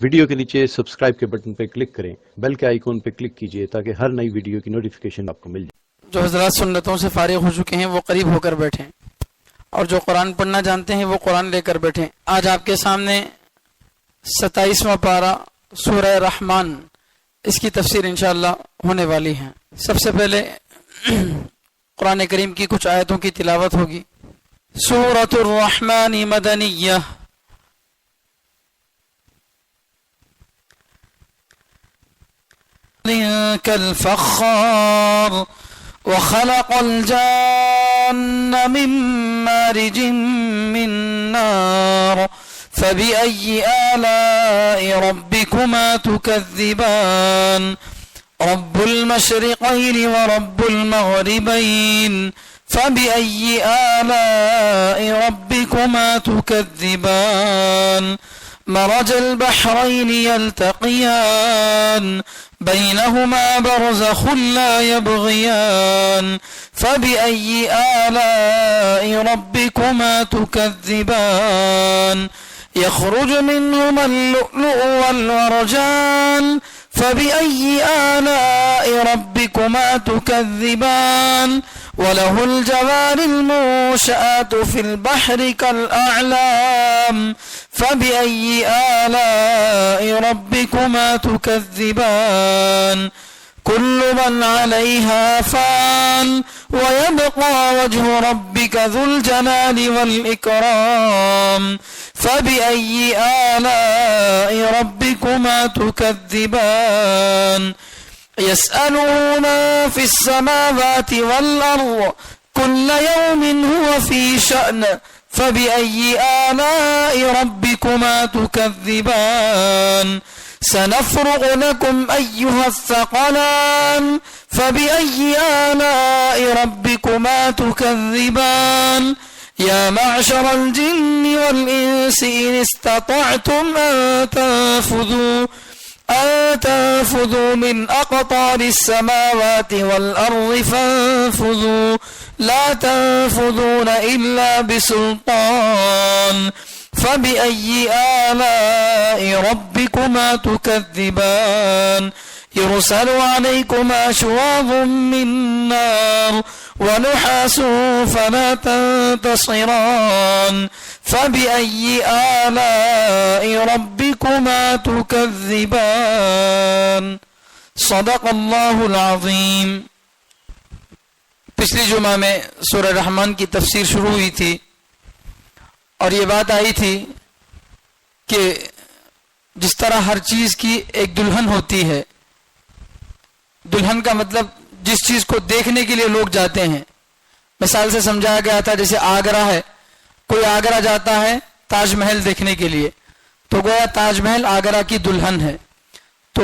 Video کے نیچے subscribe کے بٹن پہ کلک کریں، بیل کے آئیکن پہ کلک کیجئے تاکہ ہر نئی ویڈیو کی نوٹیفیکیشن آپ کو مل جائے۔ جو حضرات سنتوں سے فارغ ہو چکے ہیں وہ قریب ہو کر بیٹھیں، اور جو قرآن پڑھنا جانتے ہیں وہ قرآن لے کر بیٹھیں۔ آج آپ کے سامنے 27واں پارہ سورہ رحمان، اس کی تفسیر انشاءاللہ ہونے والی ہے۔ سب سے پہلے قرآن کریم کی کچھ آیتوں کی تلاوت ہوگی۔ سورۃ الرحمن مدنیہ۔ كالفخار وخلق الجان من مارج من نار فبأي آلاء ربكما تكذبان رب المشرقين ورب المغربين فبأي آلاء ربكما تكذبان مرج البحرين يلتقيان بينهما برزخ لا يبغيان فبأي آلاء ربكما تكذبان يخرج منهما اللؤلؤ والمرجان فبأي آلاء ربكما تكذبان وله الجوار المنشآت في البحر كالأعلام فبأي آلاء ربكما تكذبان كل من عليها فان ويبقى وجه ربك ذو الجلال والإكرام فبأي آلاء ربكما تكذبان يسأله من في السماوات والأرض كل يوم هو في شأن فبأي آلاء ربكما تكذبان سنفرغ لكم أيها الثقلان فبأي آلاء ربكما تكذبان يا معشر الجن والإنس إن استطعتم أن تنفذوا من أقطار السماوات والأرض فانفذوا لا تنفذون إلا بسلطان فبأي آلاء ربكما تكذبان يرسل عليكما شواظ من نار ونحاس فلا تنتصران فبأي آلاء ربكما تكذبان صدق اللہ العظیم۔ پچھلی جمعہ میں سورہ رحمان کی تفسیر شروع ہوئی تھی، اور یہ بات آئی تھی کہ جس طرح ہر چیز کی ایک دلہن ہوتی ہے، دلہن کا مطلب جس چیز کو دیکھنے کے لیے لوگ جاتے ہیں، مثال سے سمجھایا گیا تھا جیسے آگرہ ہے، کوئی آگرہ جاتا ہے تاج محل دیکھنے کے لیے، تو گویا تاج محل آگرہ کی دلہن ہے۔ تو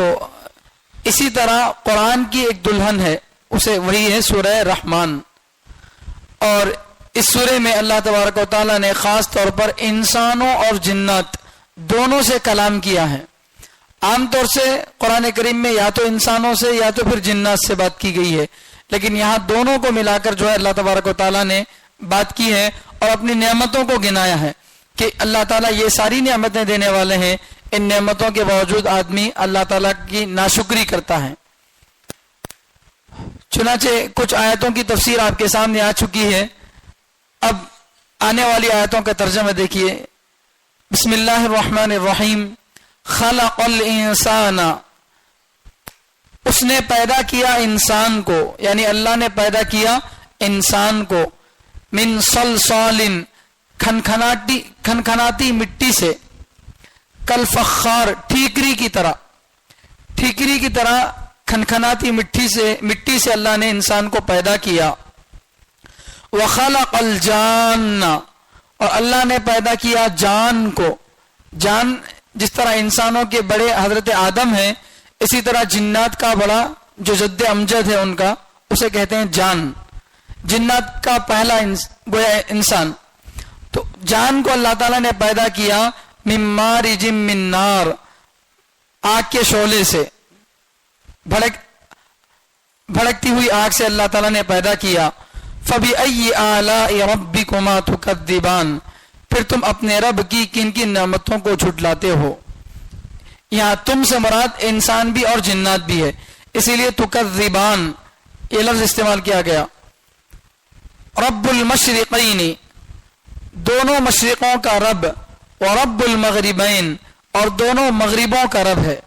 اسی طرح قرآن کی ایک دلہن ہے، اسے وہی ہے سورہ رحمان۔ اور اس سورے میں اللہ تبارک و تعالیٰ نے خاص طور پر انسانوں اور جنات دونوں سے کلام کیا ہے۔ عام طور سے قرآن کریم میں یا تو انسانوں سے یا تو پھر جنات سے بات کی گئی ہے، لیکن یہاں دونوں کو ملا کر جو ہے اللہ تبارک و تعالیٰ نے بات کی ہے اور اپنی نعمتوں کو گنایا ہے کہ اللہ تعالیٰ یہ ساری نعمتیں دینے والے ہیں، ان نعمتوں کے باوجود آدمی اللہ تعالیٰ کی ناشکری کرتا ہے۔ چنانچہ کچھ آیتوں کی تفسیر آپ کے سامنے آ چکی ہے، اب آنے والی آیتوں کا ترجمہ دیکھیے۔ بسم اللہ الرحمن الرحیم۔ خلق الانسان، اس نے پیدا کیا انسان کو، یعنی اللہ نے پیدا کیا انسان کو، من صلصال، کھنکھناتی مٹی سے، کالفخار، ٹھیکری کی طرح کھنکھناتی مٹی سے اللہ نے انسان کو پیدا کیا۔ وخلق الجان، اور اللہ نے پیدا کیا جان کو۔ جان جس طرح انسانوں کے بڑے حضرت آدم ہیں، اسی طرح جنات کا بڑا جو جد امجد ہے ان کا، اسے کہتے ہیں جان۔ جنات کا پہلا گویا انسان، تو جان کو اللہ تعالیٰ نے پیدا کیا من مارج من نار، آگ کے شعلے سے، بھڑکتی ہوئی آگ سے اللہ تعالیٰ نے پیدا کیا۔ فَبِأَيِّ آلَاءِ رَبِّكُمَا تُكَذِّبَانِ، پھر تم اپنے رب کی کن کن نعمتوں کو جھٹلاتے ہو۔ یہاں تم سے مراد انسان بھی اور جنات بھی ہے، اسی لیے تکذبان یہ لفظ استعمال کیا گیا. رب المشرقین دونوں مشرقوں کا رب، ورب المغربین اور دونوں مغربوں کا رب ہے،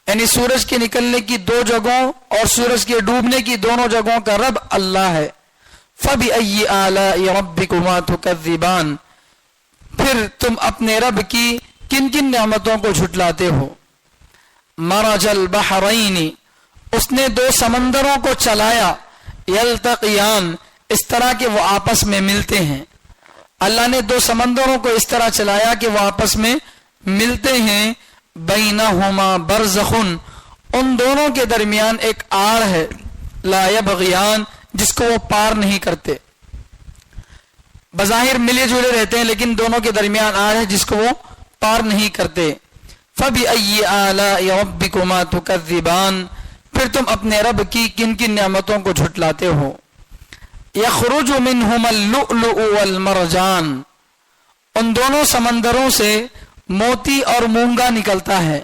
یعنی سورج کے نکلنے کی دو جگہوں اور سورج کے ڈوبنے کی دونوں جگہوں کا رب اللہ ہے. فَبِأَيِّ آلَاءِ رَبِّكُمَا تُكَذِّبَانِ پھر تم اپنے رب کی کن کن نعمتوں کو جھٹلاتے ہو. مرج البحرین اس نے دو سمندروں کو چلایا، یلتقیان اس طرح کہ وہ آپس میں ملتے ہیں. اللہ نے دو سمندروں کو اس طرح چلایا کہ وہ آپس میں ملتے ہیں. بینہما برزخ ان دونوں کے درمیان ایک آڑ ہے، لا یبغیان جس کو وہ پار نہیں کرتے. بظاہر ملے جلے رہتے ہیں لیکن دونوں کے درمیان آڑ ہے جس کو وہ پار نہیں کرتے. فَبِأَيِّ آلَاءِ رَبِّكُمَا تُكَذِّبَانِ پھر تم اپنے رب کی کن کن نعمتوں کو جھٹلاتے ہو. يَخْرُجُ مِنْهُمَا اللُّؤْلُؤُ وَالْمَرْجَانُ ان دونوں سمندروں سے موتی اور مونگا نکلتا ہے.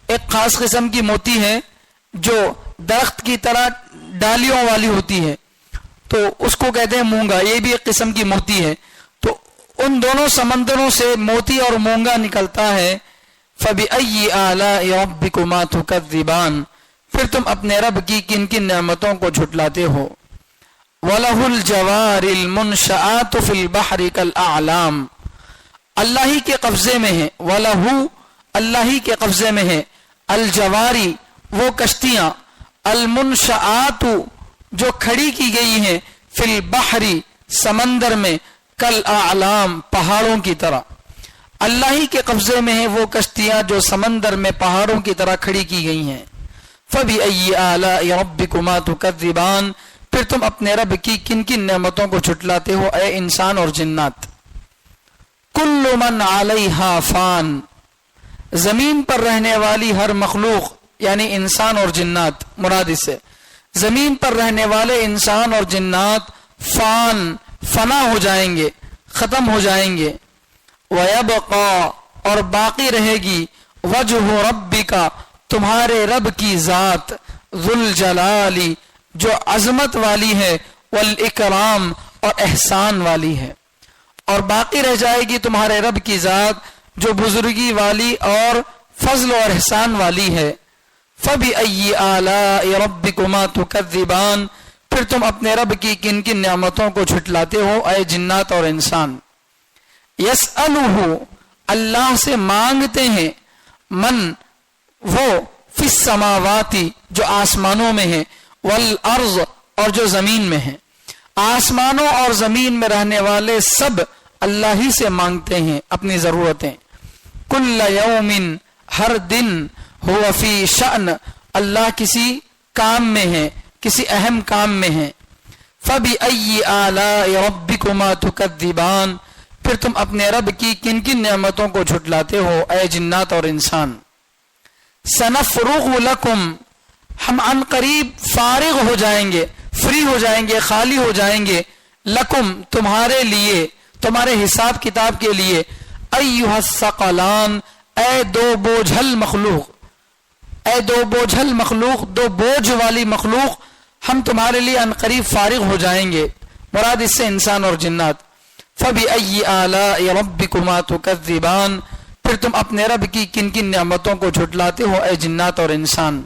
ایک خاص قسم کی موتی ہے جو درخت کی طرح ڈالیوں والی ہوتی ہے تو اس کو کہتے ہیں مونگا، یہ بھی ایک قسم کی موتی ہے. تو ان دونوں سمندروں سے موتی اور مونگا نکلتا ہے. فَبِأَيِّ آلَاءِ رَبِّكُمَا تُكَذِّبَانِ پھر تم اپنے رب کی کن کن نعمتوں کو جھٹلاتے ہو. وَلَهُ الْجَوَارِ الْمُنْشَآتُ فِي الْبَحْرِ كَالْأَعْلَامِ اللہ ہی کے قبضے میں ہے. وَلَهُ اللہ ہی کے قبضے میں ہے. الجواری وہ کشتیاں، المنشآت جو کھڑی کی گئی ہیں، فی البحر سمندر میں، کالاعلام پہاڑوں کی طرح. اللہ ہی کے قبضے میں ہیں وہ کشتیاں جو سمندر میں پہاڑوں کی طرح کھڑی کی گئی ہیں. فَبِأَيِّ آلَاءِ رَبِّكُمَا تُكَذِّبَانِ پھر تم اپنے رب کی کن کن نعمتوں کو جھٹلاتے ہو اے انسان اور جنات. کل من علیہا فان زمین پر رہنے والی ہر مخلوق یعنی انسان اور جنات مراد اس سے زمین پر رہنے والے انسان اور جنات فان فنا ہو جائیں گے، ختم ہو جائیں گے. وَيَبْقَى اور باقی رہے گی وجہ ربک تمہارے رب کی ذات، ذو الجلال جو عظمت والی ہے، والاکرام اور احسان والی ہے. اور باقی رہ جائے گی تمہارے رب کی ذات جو بزرگی والی اور فضل اور احسان والی ہے. فَبِأَيِّ آلَاءِ رَبِّكُمَا تُكَذِّبَانِ پھر تم اپنے رب کی کن کن نعمتوں کو جھٹلاتے ہو اے جنات اور انسان. يَسْأَلُهُ اللہ سے مانگتے ہیں، من وہ، فی السماوات جو آسمانوں میں ہے، والارض اور جو زمین میں ہے. آسمانوں اور زمین میں رہنے والے سب اللہ ہی سے مانگتے ہیں اپنی ضرورتیں. کل یوم ہر دن ہو فی شأن اللہ کسی کام میں ہے، کسی اہم کام میں ہے. فَبِأَيِّ آلَاءِ رَبِّكُمَا تُكَذِّبَانِ پھر تم اپنے رب کی کن کن نعمتوں کو جھٹلاتے ہو اے جنات اور انسان. سَنَفْرُغُ لَكُمْ ہم عن قریب فارغ ہو جائیں گے، فری ہو جائیں گے، خالی ہو جائیں گے. لکم تمہارے لیے، تمہارے حساب کتاب کے لیے. ایھا الثقلان اے دو بوجھل مخلوق، اے دو بوجھل مخلوق، دو بوجھ والی مخلوق ہم تمہارے لیے عن قریب فارغ ہو جائیں گے. مراد اس سے انسان اور جنات. فَبِأَيِّ آلَاءِ رَبِّكُمَا تُكَذِّبَانِ پھر تم اپنے رب کی کن کن نعمتوں کو جھٹلاتے ہو اے جنات اور انسان.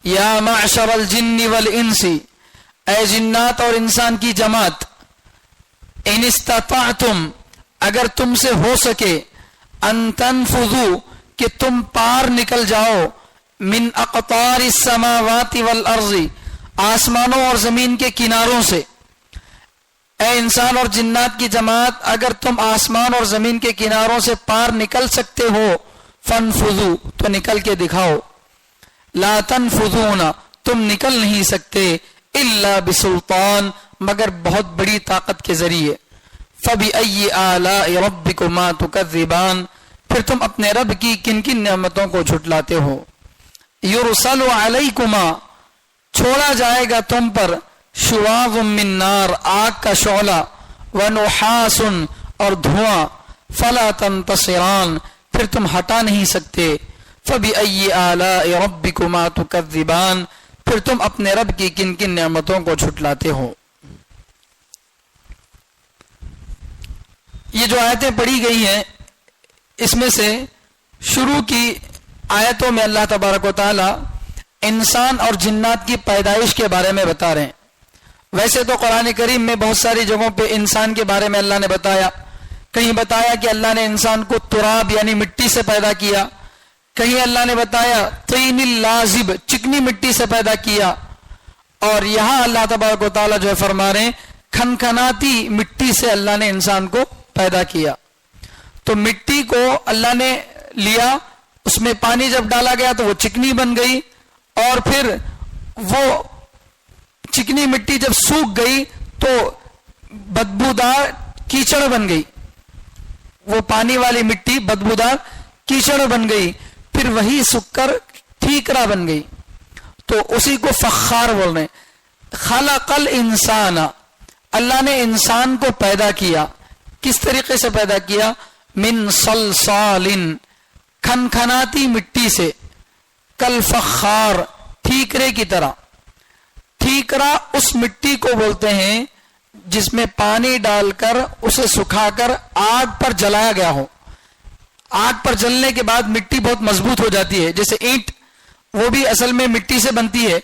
یا معشر الجن والانس اے جنات اور انسان کی جماعت. ان استطعتم اگر تم سے ہو سکے، ان تنفذوا کہ تم پار نکل جاؤ، من اقطار السماوات والارض آسمانوں اور زمین کے کناروں سے. اے انسان اور جنات کی جماعت اگر تم آسمان اور زمین کے کناروں سے پار نکل سکتے ہو، فانفذوا تو نکل کے دکھاؤ. لا تنفذون تم نکل نہیں سکتے، الا بسلطان مگر بہت بڑی طاقت کے ذریعے. فَبِأَيِّ آلَاءِ رَبِّكُمَا تُكَذِّبَانِ پھر تم اپنے رب کی کن کن نعمتوں کو جھٹلاتے ہو. يُرْسَلُ عَلَيْكُمَا چھوڑا جائے گا تم پر، شُوَاظٌ مِّن نار آگ کا شعلہ، وَنُحَاسٌ اور دھواں، فَلَا تَنْتَصِرَانِ پھر تم ہٹا نہیں سکتے. فَبِأَيِّ آلَاءِ رَبِّكُمَا تُكَذِّبَانِ پھر تم اپنے رب کی کن کن نعمتوں کو جھٹلاتے ہو. یہ جو آیتیں پڑھی گئی ہیں اس میں سے شروع کی آیتوں میں اللہ تبارک و تعالی انسان اور جنات کی پیدائش کے بارے میں بتا رہے ہیں. ویسے تو قرآن کریم میں بہت ساری جگہوں پہ انسان کے بارے میں اللہ نے بتایا. کہیں بتایا کہ اللہ نے انسان کو تراب یعنی مٹی سے پیدا کیا, کہیں اللہ نے بتایا طین اللازب چکنی مٹی سے پیدا کیا, اور یہاں اللہ تبارک و تعالیٰ جو ہے فرما رہے ہیں کھنکھناتی مٹی سے اللہ نے انسان کو پیدا کیا. تو مٹی کو اللہ نے لیا, اس میں پانی جب ڈالا گیا تو وہ چکنی بن گئی, اور پھر وہ چکنی مٹی جب سوکھ گئی تو بدبودار کیچڑ بن گئی. وہ پانی والی مٹی بدبودار کیچڑ بن گئی, پھر وہی سکھ کر ٹھیکرا بن گئی. تو اسی کو فخار بول رہے ہیں. خلق الانسان اللہ نے انسان کو پیدا کیا. کس طریقے سے پیدا کیا؟ من صلصال کھنکھناتی مٹی سے, کل فخار ٹھیکرے کی طرح. ٹھیکرا اس مٹی کو بولتے ہیں جس میں پانی ڈال کر اسے سکھا کر آگ پر جلایا گیا ہو. آگ پر جلنے کے بعد مٹی بہت مضبوط ہو جاتی ہے, جیسے اینٹ وہ بھی اصل میں مٹی سے بنتی ہے,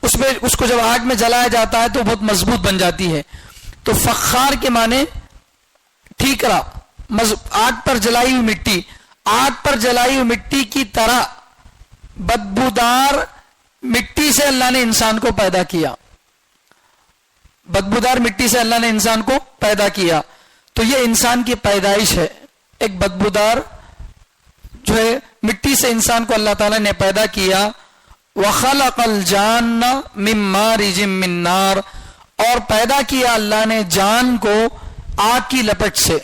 اس کو جب آگ میں جلایا جاتا ہے تو بہت مضبوط بن جاتی ہے. تو فخار کے معنی ٹھیکرا, آگ پر جلائی ہوئی مٹی. آگ پر جلائی ہوئی مٹی کی طرح بدبودار مٹی سے اللہ نے انسان کو پیدا کیا. بدبودار مٹی سے اللہ نے انسان کو پیدا کیا. تو یہ انسان کی پیدائش ہے, ایک بدبودار جو ہے مٹی سے انسان کو اللہ تعالیٰ نے پیدا کیا. وَخَلَقَ الْجَانَّ مِن مَارِجٍ مِّن نَارٍ اور پیدا کیا اللہ نے جان کو آگ کی لپٹ سے.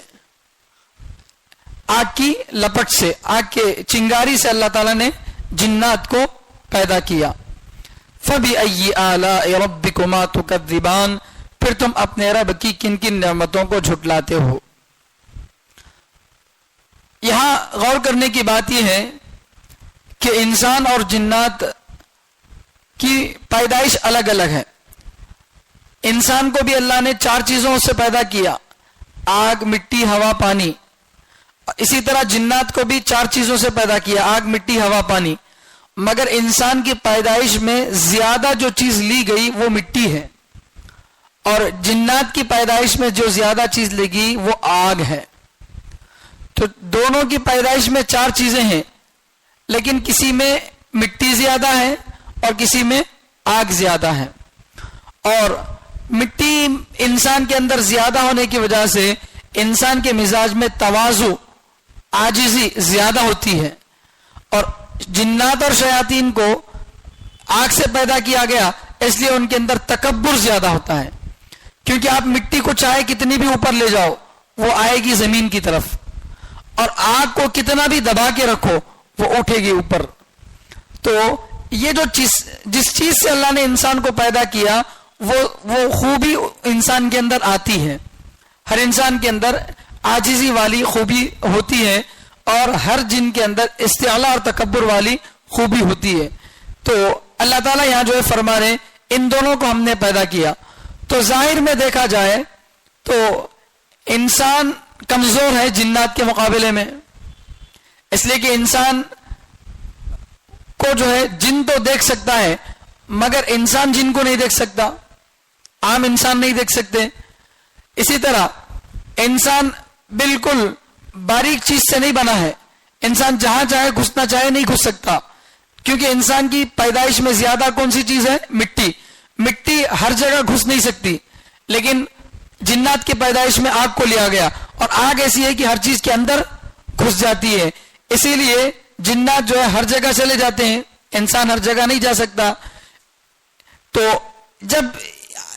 آگ کی لپٹ سے, آگ کے چنگاری سے اللہ تعالیٰ نے جنات کو پیدا کیا. فَبِأَيِّ آلَاءِ رَبِّكُمَا تُكَذِّبَانِ پھر تم اپنے رب کی کن کن نعمتوں کو جھٹلاتے ہو. یہاں غور کرنے کی بات یہ ہے کہ انسان اور جنات کی پیدائش الگ الگ ہے. انسان کو بھی اللہ نے 4 چیزوں سے پیدا کیا, آگ, مٹی, ہوا, پانی. اسی طرح جنات کو بھی 4 چیزوں سے پیدا کیا, آگ, مٹی, ہوا, پانی. مگر انسان کی پیدائش میں زیادہ جو چیز لی گئی وہ مٹی ہے, اور جنات کی پیدائش میں جو زیادہ چیز لی گئی وہ آگ ہے. تو دونوں کی پیدائش میں 4 چیزیں ہیں, لیکن کسی میں مٹی زیادہ ہے اور کسی میں آگ زیادہ ہے. اور مٹی انسان کے اندر زیادہ ہونے کی وجہ سے انسان کے مزاج میں تواضع, عاجزی زیادہ ہوتی ہے. اور جنات اور شیاطین کو آگ سے پیدا کیا گیا اس لیے ان کے اندر تکبر زیادہ ہوتا ہے, کیونکہ آپ مٹی کو چاہے کتنی بھی اوپر لے جاؤ وہ آئے گی زمین کی طرف, اور آگ کو کتنا بھی دبا کے رکھو وہ اٹھے گی اوپر. تو یہ جو جس چیز سے اللہ نے انسان کو پیدا کیا وہ خوبی انسان کے اندر آتی ہے. ہر انسان کے اندر عاجزی والی خوبی ہوتی ہے, اور ہر جن کے اندر استعلاء اور تکبر والی خوبی ہوتی ہے. تو اللہ تعالیٰ یہاں جو ہے فرما رہے ہیں ان دونوں کو ہم نے پیدا کیا. تو ظاہر میں دیکھا جائے تو انسان کمزور ہے جنات کے مقابلے میں, اس لیے کہ انسان کو جو ہے جن تو دیکھ سکتا ہے مگر انسان جن کو نہیں دیکھ سکتا, عام انسان نہیں دیکھ سکتے. اسی طرح انسان بالکل باریک چیز سے نہیں بنا ہے, انسان جہاں چاہے گھسنا چاہے نہیں گھس سکتا, کیونکہ انسان کی پیدائش میں زیادہ کون سی چیز ہے؟ مٹی. مٹی ہر جگہ گھس نہیں سکتی, لیکن جنات کی پیدائش میں آگ کو لیا گیا, اور آگ ایسی ہے کہ ہر چیز کے اندر گھس جاتی ہے. اسی لیے جنات جو ہے ہر جگہ چلے جاتے ہیں, انسان ہر جگہ نہیں جا سکتا. تو جب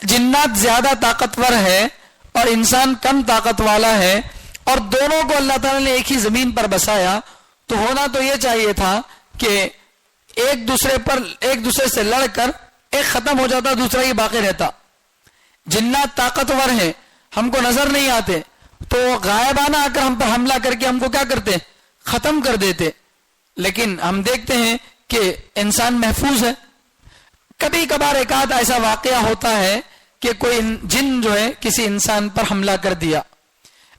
جنات زیادہ طاقتور ہے اور انسان کم طاقت والا ہے, اور دونوں کو اللہ تعالیٰ نے ایک ہی زمین پر بسایا, تو ہونا تو یہ چاہیے تھا کہ ایک دوسرے سے لڑ کر ایک ختم ہو جاتا, دوسرا ہی باقی رہتا. جنات طاقتور ہیں, ہم کو نظر نہیں آتے, تو غائبانہ آ کر ہم پر حملہ کر کے ہم کو کیا کرتے؟ ختم کر دیتے. لیکن ہم دیکھتے ہیں کہ انسان محفوظ ہے. کبھی کبھار ایک آدھ ایسا واقعہ ہوتا ہے کہ کوئی جن جو ہے کسی انسان پر حملہ کر دیا,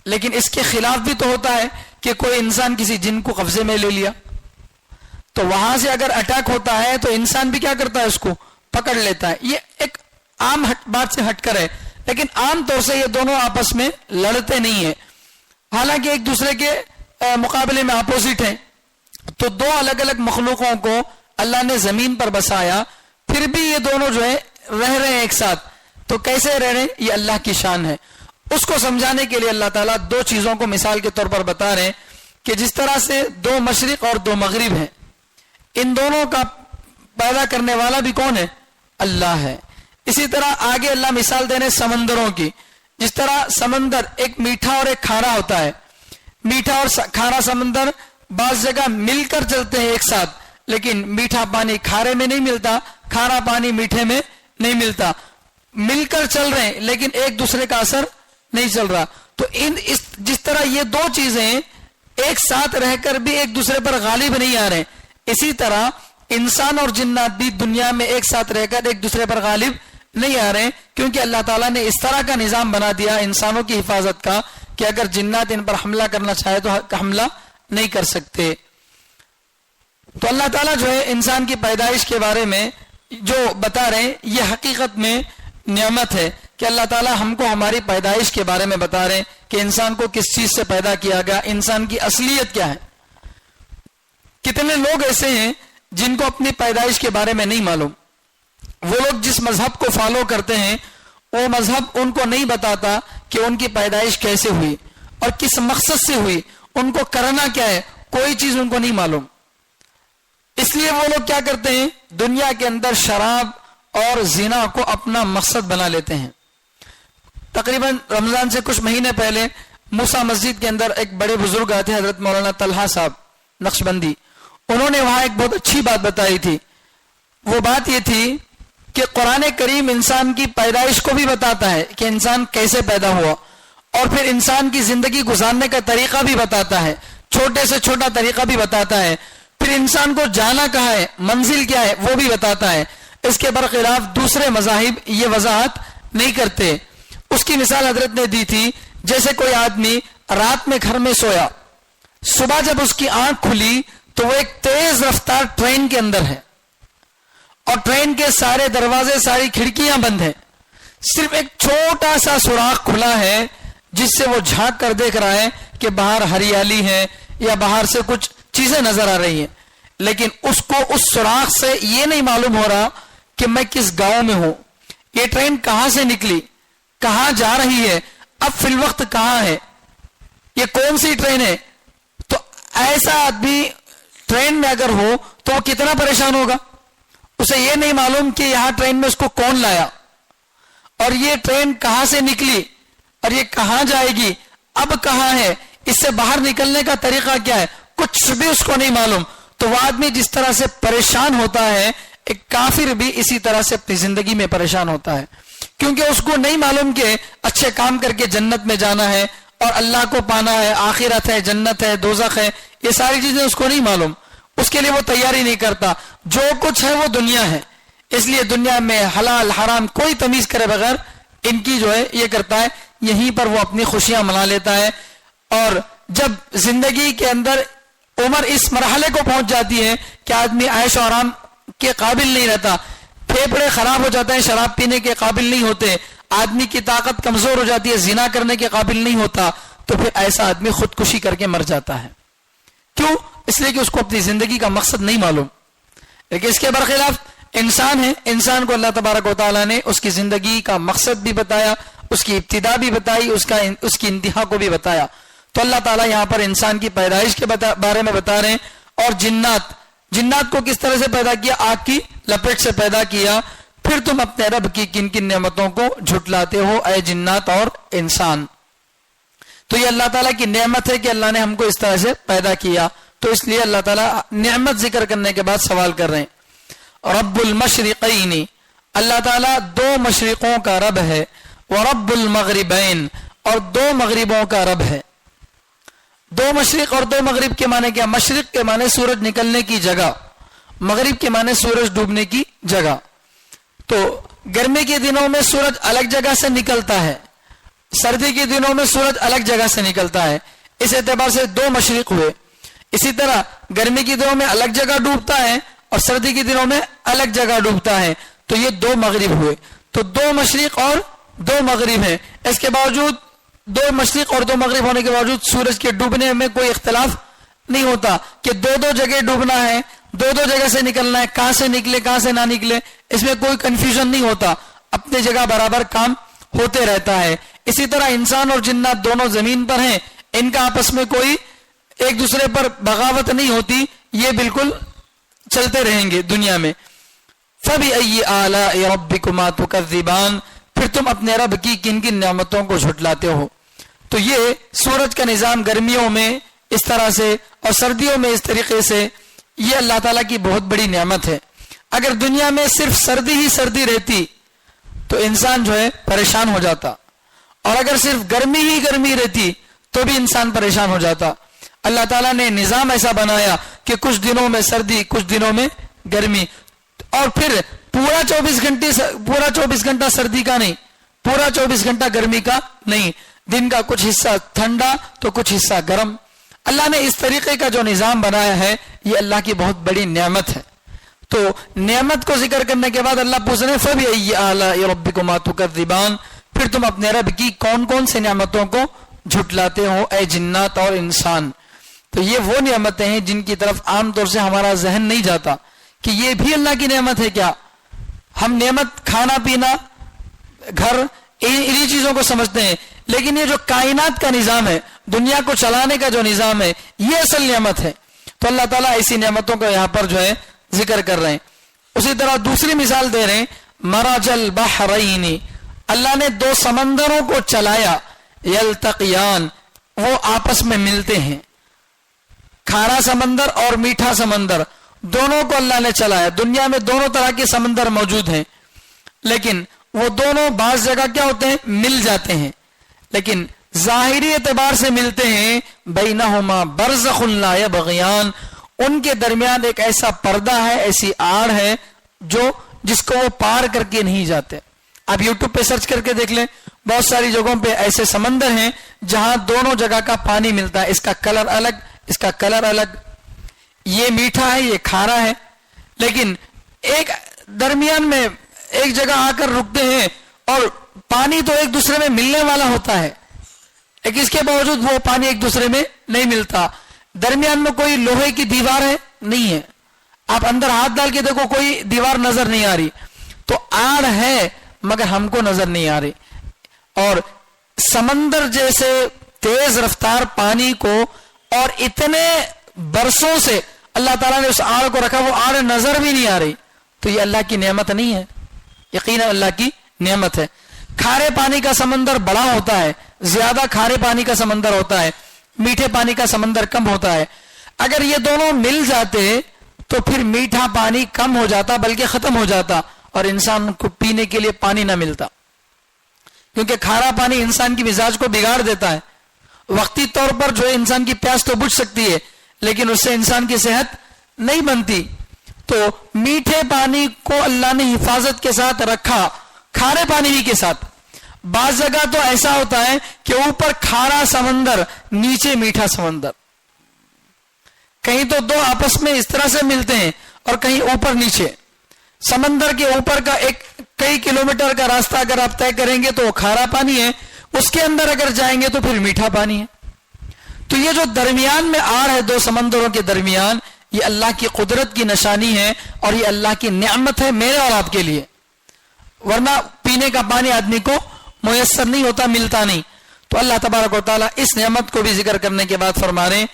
لیکن اس کے خلاف بھی تو ہوتا ہے کہ کوئی انسان کسی جن کو قبضے میں لے لیا, تو وہاں سے اگر اٹیک ہوتا ہے تو انسان بھی کیا کرتا ہے, اس کو پکڑ لیتا ہے. یہ ایک عام بات سے ہٹ کر ہے, لیکن عام طور سے یہ دونوں آپس میں لڑتے نہیں ہیں, حالانکہ ایک دوسرے کے مقابلے میں اپوزٹ ہیں. تو دو الگ الگ مخلوقوں کو اللہ نے زمین پر بسایا, پھر بھی یہ دونوں جو ہے رہ رہے ہیں ایک ساتھ. تو کیسے رہ رہے ہیں, یہ اللہ کی شان ہے. اس کو سمجھانے کے لیے اللہ تعالیٰ دو چیزوں کو مثال کے طور پر بتا رہے ہیں کہ جس طرح سے دو مشرق اور دو مغرب ہیں, ان دونوں کا پیدا کرنے والا بھی کون ہے, اللہ ہے. اسی طرح آگے اللہ مثال دے رہے سمندروں کی. جس طرح سمندر ایک میٹھا اور ایک کھارا ہوتا ہے, میٹھا اور کھارا سمندر بعض جگہ مل کر چلتے ہیں ایک ساتھ, لیکن میٹھا پانی کھارے میں نہیں ملتا, کھارا پانی میٹھے میں نہیں ملتا. مل کر چل رہے ہیں لیکن ایک دوسرے کا اثر نہیں چل رہا. تو جس طرح یہ دو چیزیں ایک ساتھ رہ کر بھی ایک دوسرے پر غالب نہیں آ رہے, اسی طرح انسان اور جنات بھی دنیا میں ایک ساتھ رہ کر ایک دوسرے پر غالب نہیں آ رہے, کیونکہ اللہ تعالیٰ نے اس طرح کا نظام بنا دیا انسانوں کی حفاظت کا کہ اگر جنات ان پر حملہ کرنا چاہے تو حملہ نہیں کر سکتے. تو اللہ تعالیٰ جو ہے انسان کی پیدائش کے بارے میں جو بتا رہے ہیں, یہ حقیقت میں نعمت ہے کہ اللہ تعالیٰ ہم کو ہماری پیدائش کے بارے میں بتا رہے ہیں کہ انسان کو کس چیز سے پیدا کیا گیا, انسان کی اصلیت کیا ہے. کتنے لوگ ایسے ہیں جن کو اپنی پیدائش کے بارے میں نہیں معلوم. وہ لوگ جس مذہب کو فالو کرتے ہیں وہ مذہب ان کو نہیں بتاتا کہ ان کی پیدائش کیسے ہوئی اور کس مقصد سے ہوئی, ان کو کرنا کیا ہے, کوئی چیز ان کو نہیں معلوم. اس لیے وہ لوگ کیا کرتے ہیں, دنیا کے اندر شراب اور زنا کو اپنا مقصد بنا لیتے ہیں. تقریباً رمضان سے کچھ مہینے پہلے موسیٰ مسجد کے اندر ایک بڑے بزرگ آتے, حضرت مولانا طلحہ صاحب نقشبندی. انہوں نے وہاں ایک بہت اچھی بات بتائی تھی. وہ بات یہ تھی کہ قرآن کریم انسان کی پیدائش کو بھی بتاتا ہے کہ انسان کیسے پیدا ہوا, اور پھر انسان کی زندگی گزارنے کا طریقہ بھی بتاتا ہے, چھوٹے سے چھوٹا طریقہ بھی بتاتا ہے. پھر انسان کو جانا کہاں ہے, منزل کیا ہے, وہ بھی بتاتا ہے. اس کے برخلاف دوسرے مذاہب یہ وضاحت نہیں کرتے. اس کی مثال حضرت نے دی تھی, جیسے کوئی آدمی رات میں گھر میں سویا, صبح جب اس کی آنکھ کھلی تو وہ ایک تیز رفتار ٹرین کے اندر ہے, اور ٹرین کے سارے دروازے ساری کھڑکیاں بند ہیں, صرف ایک چھوٹا سا سوراخ کھلا ہے جس سے وہ جھانک کر دیکھ رہا ہے کہ باہر ہریالی ہے یا باہر سے کچھ چیزیں نظر آ رہی ہیں. لیکن اس کو اس سوراخ سے یہ نہیں معلوم ہو رہا کہ میں کس گاؤں میں ہوں, یہ ٹرین کہاں سے نکلی, کہاں جا رہی ہے, اب فی الوقت کہاں ہے, یہ کون سی ٹرین ہے. تو ایسا آدمی ٹرین میں اگر ہو تو وہ کتنا پریشان ہوگا. اسے یہ نہیں معلوم کہ یہاں ٹرین میں اس کو کون لایا, اور یہ ٹرین کہاں سے نکلی, اور یہ کہاں جائے گی, اب کہاں ہے, اس سے باہر نکلنے کا طریقہ کیا ہے, کچھ بھی اس کو نہیں معلوم. تو وہ آدمی جس طرح سے پریشان ہوتا ہے, ایک کافر بھی اسی طرح سے اپنی زندگی میں پریشان ہوتا ہے, کیونکہ اس کو نہیں معلوم کہ اچھے کام کر کے جنت میں جانا ہے اور اللہ کو پانا ہے, آخرت ہے, جنت ہے, دوزخ ہے, یہ ساری چیزیں اس کو نہیں معلوم. اس کے لیے وہ تیاری نہیں کرتا. جو کچھ ہے وہ دنیا ہے, اس لیے دنیا میں حلال حرام کوئی تمیز کرے بغیر ان کی جو ہے یہ کرتا ہے, یہیں پر وہ اپنی خوشیاں منا لیتا ہے. اور جب زندگی کے اندر عمر اس مرحلے کو پہنچ جاتی ہے کہ آدمی عیش و آرام کے قابل نہیں رہتا, پھیپھڑے خراب ہو جاتے ہیں, شراب پینے کے قابل نہیں ہوتے, آدمی کی طاقت کمزور ہو جاتی ہے, زنا کرنے کے قابل نہیں ہوتا, تو پھر ایسا آدمی خودکشی کر کے مر جاتا ہے. کیوں؟ اس لیے کہ اس کو اپنی زندگی کا مقصد نہیں معلوم. لیکن اس کے برخلاف انسان ہے, انسان کو اللہ تبارک و تعالیٰ نے اس کی زندگی کا مقصد بھی بتایا, اس کی ابتدا بھی بتائی, اس کی انتہا کو بھی بتایا. تو اللہ تعالیٰ یہاں پر انسان کی پیدائش کے بارے میں بتا رہے ہیں. اور جنات کو کس طرح سے پیدا کیا, آگ کی لپیٹ سے پیدا کیا. پھر تم اپنے رب کی کن کن نعمتوں کو جھٹلاتے ہو اے جنات اور انسان. تو یہ اللہ تعالیٰ کی نعمت ہے کہ اللہ نے ہم کو اس طرح سے پیدا کیا. تو اس لیے اللہ تعالیٰ نعمت ذکر کرنے کے بعد سوال کر رہے ہیں. رب المشرقین, اللہ تعالیٰ دو مشرقوں کا رب ہے, ورب المغربین, اور دو مغربوں کا رب ہے. دو مشرق اور دو مغرب کے معنی کیا؟ مشرق کے معنی سورج نکلنے کی جگہ، مغرب کے معنی سورج ڈوبنے کی جگہ. تو گرمی کے دنوں میں سورج الگ جگہ سے نکلتا ہے، سردی کے دنوں میں سورج الگ جگہ سے نکلتا ہے، اس اعتبار سے دو مشرق ہوئے. اسی طرح گرمی کے دنوں میں الگ جگہ ڈوبتا ہے اور سردی کے دنوں میں الگ جگہ ڈوبتا ہے، تو یہ دو مغرب ہوئے. تو دو مشرق اور دو مغرب ہیں. اس کے باوجود دو مشرق اور دو مغرب ہونے کے باوجود سورج کے ڈوبنے میں کوئی اختلاف نہیں ہوتا کہ دو دو جگہ ڈوبنا ہے، دو دو جگہ سے نکلنا ہے، کہاں سے نکلے کہاں سے نہ نکلے، اس میں کوئی کنفیوژن نہیں ہوتا، اپنی جگہ برابر کام ہوتے رہتا ہے. اسی طرح انسان اور جنات دونوں زمین پر ہیں، ان کا آپس میں کوئی ایک دوسرے پر بغاوت نہیں ہوتی، یہ بالکل چلتے رہیں گے دنیا میں. فَبِأَيِّ آلَاءِ رَبِّكُمَا تُكَذِّبَانِ، پھر تم اپنے رب کی کن کن نعمتوں کو جھٹلاتے ہو. تو یہ سورج کا نظام گرمیوں میں اس طرح سے اور سردیوں میں اس طریقے سے، یہ اللہ تعالیٰ کی بہت بڑی نعمت ہے. اگر دنیا میں صرف سردی ہی سردی رہتی تو انسان جو ہے پریشان ہو جاتا، اور اگر صرف گرمی ہی گرمی رہتی تو بھی انسان پریشان ہو جاتا. اللہ تعالیٰ نے نظام ایسا بنایا کہ کچھ دنوں میں سردی کچھ دنوں میں گرمی، اور پھر پورا 24 گھنٹہ سردی کا نہیں، پورا 24 گھنٹہ گرمی کا نہیں، دن کا کچھ حصہ ٹھنڈا تو کچھ حصہ گرم. اللہ نے اس طریقے کا جو نظام بنایا ہے یہ اللہ کی بہت بڑی نعمت ہے. تو نعمت کو ذکر کرنے کے بعد اللہ پوچھ رہے ہیں فَبِأَيِّ آلَاءِ رَبِّكُمَا تُكَذِّبَانِ، پھر تم اپنے رب کی کون کون سے نعمتوں کو جھٹلاتے ہو اے جنات اور انسان. تو یہ وہ نعمتیں ہیں جن کی طرف عام طور سے ہمارا ذہن نہیں جاتا کہ یہ بھی اللہ کی نعمت ہے کیا. ہم نعمت کھانا پینا گھر انہی چیزوں کو سمجھتے ہیں، لیکن یہ جو کائنات کا نظام ہے، دنیا کو چلانے کا جو نظام ہے، یہ اصل نعمت ہے. تو اللہ تعالیٰ ایسی نعمتوں کو یہاں پر جو ہے ذکر کر رہے ہیں. اسی طرح دوسری مثال دے رہے ہیں مرج البحرین، اللہ نے دو سمندروں کو چلایا، یلتقیان، وہ آپس میں ملتے ہیں. کھارا سمندر اور میٹھا سمندر دونوں کو اللہ نے چلایا. دنیا میں دونوں طرح کے سمندر موجود ہیں، لیکن وہ دونوں بعض جگہ کیا ہوتے ہیں مل جاتے ہیں، لیکن ظاہری اعتبار سے ملتے ہیں. بینہما برزخ لا یبغیان، ان کے درمیان ایک ایسا پردہ ہے، ایسی آڑ ہے جس کو وہ پار کر کے نہیں جاتے. آپ یوٹیوب پہ سرچ کر کے دیکھ لیں، بہت ساری جگہوں پہ ایسے سمندر ہیں جہاں دونوں جگہ کا پانی ملتا ہے، اس کا کلر الگ اس کا کلر الگ، یہ میٹھا ہے یہ کھارا ہے، لیکن ایک درمیان میں ایک جگہ آ کر رکتے ہیں اور پانی تو ایک دوسرے میں ملنے والا ہوتا ہے، لیکن اس کے باوجود وہ پانی ایک دوسرے میں نہیں ملتا. درمیان میں کوئی لوہے کی دیوار ہے نہیں ہے، آپ اندر ہاتھ ڈال کے دیکھو کوئی دیوار نظر نہیں آ رہی. تو آڑ ہے مگر ہم کو نظر نہیں آ رہی. اور سمندر جیسے تیز رفتار پانی کو اور اتنے برسوں سے اللہ تعالیٰ نے اس آڑ کو رکھا، وہ آڑ نظر بھی نہیں آ رہی، تو یہ اللہ کی نعمت نہیں ہے؟ یقینا اللہ کی نعمت ہے. کھارے پانی کا سمندر بڑا ہوتا ہے، زیادہ کھارے پانی کا سمندر ہوتا ہے، میٹھے پانی کا سمندر کم ہوتا ہے. اگر یہ دونوں مل جاتے تو پھر میٹھا پانی کم ہو جاتا بلکہ ختم ہو جاتا اور انسان کو پینے کے لیے پانی نہ ملتا، کیونکہ کھارا پانی انسان کی مزاج کو بگاڑ دیتا ہے. وقتی طور پر جو ہے انسان کی پیاس تو بجھ سکتی ہے لیکن اس سے انسان کی صحت نہیں بنتی. تو میٹھے پانی کو اللہ نے حفاظت کے ساتھ رکھا کھارے پانی ہی کے ساتھ. بعض جگہ تو ایسا ہوتا ہے کہ اوپر کھارا سمندر نیچے میٹھا سمندر، کہیں تو دو آپس میں اس طرح سے ملتے ہیں اور کہیں اوپر نیچے. سمندر کے اوپر کا ایک کئی کلومیٹر کا راستہ اگر آپ طے کریں گے تو وہ کھارا پانی ہے، اس کے اندر اگر جائیں گے تو پھر میٹھا پانی ہے. تو یہ جو درمیان میں آڑ ہے دو سمندروں کے درمیان، یہ اللہ کی قدرت کی نشانی ہے اور یہ اللہ کی نعمت ہے میرے اور آپ کے لیے. ورنہ پینے کا پانی آدمی کو میسر نہیں ہوتا، ملتا نہیں. تو اللہ تبارک و تعالیٰ اس نعمت کو بھی ذکر کرنے کے بعد فرما رہے ہیں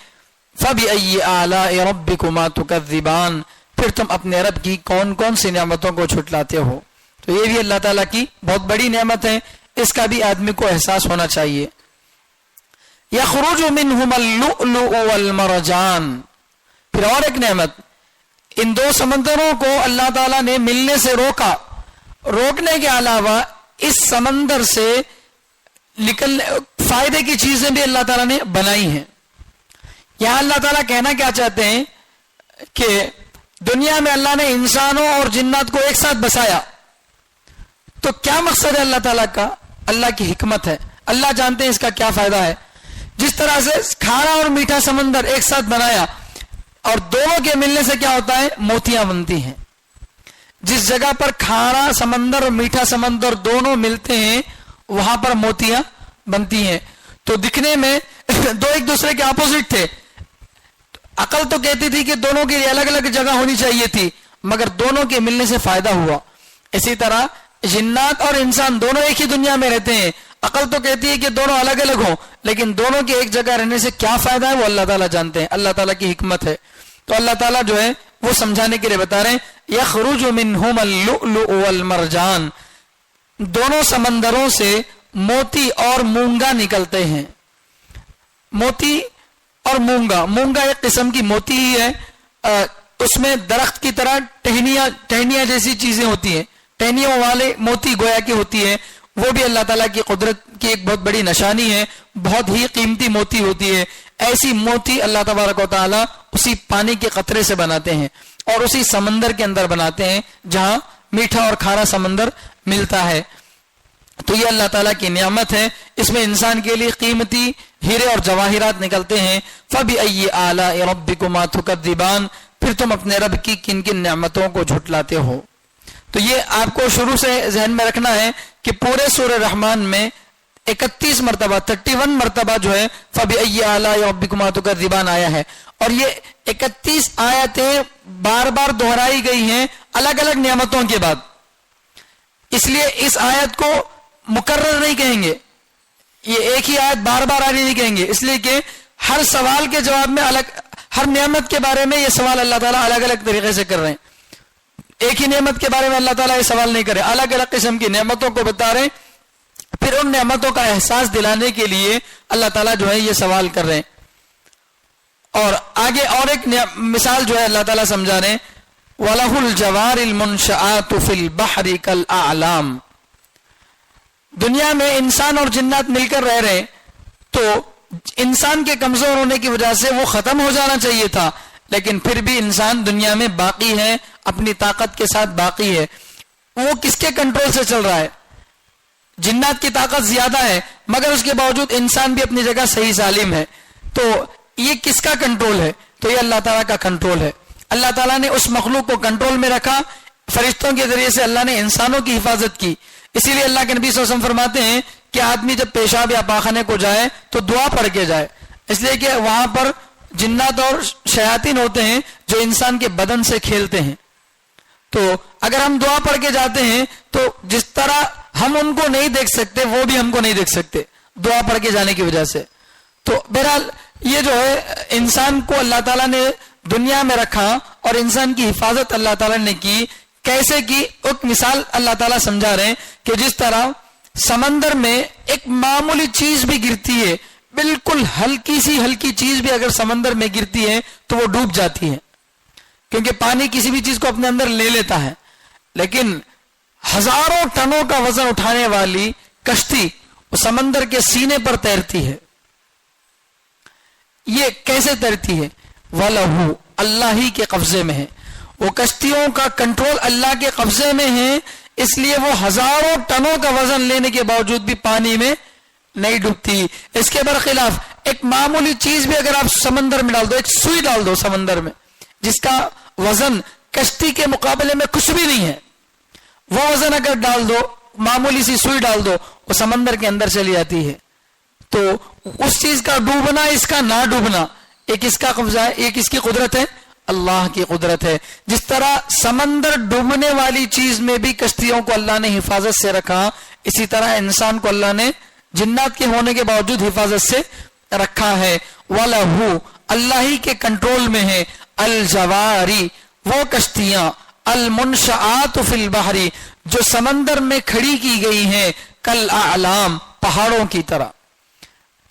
فَبِأَيِّ آلَاءِ رَبِّكُمَا تُكَذِّبَانِ، پھر تم اپنے رب کی کون کون سی نعمتوں کو جھٹلاتے ہو. تو یہ بھی اللہ تعالیٰ کی بہت بڑی نعمت ہے، اس کا بھی آدمی کو احساس ہونا چاہیے. يَخْرُجُ مِنْهُمَ اللُّؤْلُؤُ وَالْمَرْجَانُ، پھر اور ایک نعمت، ان دو سمندروں کو اللہ تعالیٰ نے ملنے سے روکا. روکنے کے علاوہ اس سمندر سے نکلنے فائدے کی چیزیں بھی اللہ تعالیٰ نے بنائی ہیں. یہاں اللہ تعالیٰ کہنا کیا چاہتے ہیں کہ دنیا میں اللہ نے انسانوں اور جنات کو ایک ساتھ بسایا، تو کیا مقصد ہے اللہ تعالیٰ کا؟ اللہ کی حکمت ہے، اللہ جانتے ہیں اس کا کیا فائدہ ہے۔ جس طرح سے کھارا اور میٹھا سمندر ایک ساتھ بنایا اور دونوں کے ملنے سے کیا ہوتا ہے؟ موتیاں بنتی ہیں۔ جس جگہ پر کھارا سمندر اور میٹھا سمندر دونوں ملتے ہیں وہاں پر موتیاں بنتی ہیں۔ تو دکھنے میں دو ایک دوسرے کے اپوزٹ تھے، عقل تو کہتی تھی کہ دونوں کے لیے الگ الگ جگہ ہونی چاہیے تھی، مگر دونوں کے ملنے سے فائدہ ہوا۔ اسی طرح جنات اور انسان دونوں ایک ہی دنیا میں رہتے ہیں، عقل تو کہتی ہے کہ دونوں الگ الگ ہوں، لیکن دونوں کے ایک جگہ رہنے سے کیا فائدہ ہے وہ اللہ تعالیٰ جانتے ہیں، اللہ تعالیٰ کی حکمت ہے۔ تو اللہ تعالیٰ جو ہے وہ سمجھانے کے لیے بتا رہے ہیں یخرج منہم اللؤلؤ والمرجان، دونوں سمندروں سے موتی اور مونگا نکلتے ہیں۔ موتی اور مونگا ایک قسم کی موتی ہی ہے، اس میں درخت کی طرح ٹہنیاں جیسی چیزیں ہوتی ہیں، ٹہنیوں والے موتی گویا کی ہوتی ہے، وہ بھی اللہ تعالیٰ کی قدرت کی ایک بہت بڑی نشانی ہے، بہت ہی قیمتی موتی ہوتی ہے۔ ایسی موتی اللہ تبارک و تعالیٰ اسی پانی کے قطرے سے بناتے ہیں اور اسی سمندر کے اندر بناتے ہیں جہاں میٹھا اور کھارا سمندر ملتا ہے۔ تو یہ اللہ تعالیٰ کی نعمت ہے، اس میں انسان کے لیے قیمتی ہیرے اور جواہرات نکلتے ہیں۔ فَبِأَيِّ آلَاءِ رَبِّكُمَا تُكَذِّبَانِ، پھر تم اپنے رب کی کن کن نعمتوں کو جھٹلاتے ہو۔ تو یہ آپ کو شروع سے ذہن میں رکھنا ہے کہ پورے سورہ رحمان میں 31 مرتبہ 31 مرتبہ جو ہے فَبِأَيِّ آلَاءِ رَبِّكُمَا تُكَذِّبَانِ آیا ہے، اور یہ 31 آیتیں بار بار دہرائی گئی ہیں الگ الگ نعمتوں کے بعد۔ اس لیے اس آیت کو مکرر نہیں کہیں گے، یہ ایک ہی آیت بار بار آنی نہیں کہیں گے، اس لیے کہ ہر سوال کے جواب میں ہر نعمت کے بارے میں یہ سوال اللہ تعالیٰ الگ الگ طریقے سے کر رہے ہیں۔ ایک ہی نعمت کے بارے میں اللہ تعالیٰ یہ سوال نہیں کرے، الگ الگ قسم کی نعمتوں کو بتا رہے ہیں، پھر ان نعمتوں کا احساس دلانے کے لیے اللہ تعالیٰ جو ہے یہ سوال کر رہے ہیں۔ اور آگے اور ایک مثال جو ہے اللہ تعالیٰ سمجھا رہے ہیں وَلَهُ الْجَوَارِ الْمُنْشَآتُ فِي الْبَحْرِ كَالْأَعْلَامِ، دنیا میں انسان اور جنات مل کر رہ رہے، تو انسان کے کمزور ہونے کی وجہ سے وہ ختم ہو جانا چاہیے تھا، لیکن پھر بھی انسان دنیا میں باقی ہے، اپنی طاقت کے ساتھ باقی ہے۔ وہ کس کے کنٹرول سے چل رہا ہے؟ جنات کی طاقت زیادہ ہے، مگر اس کے باوجود انسان بھی اپنی جگہ صحیح سالم ہے۔ تو یہ کس کا کنٹرول ہے؟ تو یہ اللہ تعالیٰ کا کنٹرول ہے۔ اللہ تعالیٰ نے اس مخلوق کو کنٹرول میں رکھا، فرشتوں کے ذریعے سے اللہ نے انسانوں کی حفاظت کی۔ اسی لیے اللہ کے نبی صلی اللہ علیہ وسلم فرماتے ہیں کہ آدمی جب پیشاب یا پاخانے کو جائے تو دعا پڑھ کے جائے، اس لیے کہ وہاں پر جنات اور شیاطین ہوتے ہیں جو انسان کے بدن سے کھیلتے ہیں۔ تو اگر ہم دعا پڑھ کے جاتے ہیں تو جس طرح ہم ان کو نہیں دیکھ سکتے وہ بھی ہم کو نہیں دیکھ سکتے دعا پڑھ کے جانے کی وجہ سے۔ تو بہرحال یہ جو ہے انسان کو اللہ تعالیٰ نے دنیا میں رکھا اور انسان کی حفاظت اللہ تعالیٰ نے کی۔ کیسے کی؟ ایک مثال اللہ تعالیٰ سمجھا رہے ہیں کہ جس طرح سمندر میں ایک معمولی چیز بھی گرتی ہے، بالکل ہلکی چیز بھی اگر سمندر میں گرتی ہے تو وہ ڈوب جاتی ہے، کیونکہ پانی کسی بھی چیز کو اپنے اندر لے لیتا ہے۔ لیکن ہزاروں ٹنوں کا وزن اٹھانے والی کشتی وہ سمندر کے سینے پر تیرتی ہے۔ یہ کیسے تیرتی ہے؟ وَلَهُ، اللہ ہی کے قبضے میں ہے، وہ کشتیوں کا کنٹرول اللہ کے قبضے میں ہے، اس لیے وہ ہزاروں ٹنوں کا وزن لینے کے باوجود بھی پانی میں نہیں ڈوبتی۔ اس کے برخلاف ایک معمولی چیز بھی اگر آپ سمندر میں ڈال دو، ایک سوئی ڈال دو سمندر میں جس کا وزن کشتی کے مقابلے میں کچھ بھی نہیں ہے، وہ وزن اگر ڈال دو، معمولی سی سوئی ڈال دو، وہ سمندر کے اندر چلی جاتی ہے۔ تو اس چیز کا ڈوبنا، اس کا نہ ڈوبنا، ایک اس کا قبضہ ہے، ایک اس کی قدرت ہے، اللہ کی قدرت ہے۔ جس طرح سمندر ڈوبنے والی چیز میں بھی کشتیوں کو اللہ نے حفاظت سے رکھا، اسی طرح انسان کو اللہ نے جنات کے ہونے کے باوجود حفاظت سے رکھا ہے۔ وَلَهُ، اللہ ہی کے کنٹرول میں ہے، الجواری، وہ کشتیاں، المنشآت فی البحر، جو سمندر میں کھڑی کی گئی ہیں، کالاعلام، پہاڑوں کی طرح۔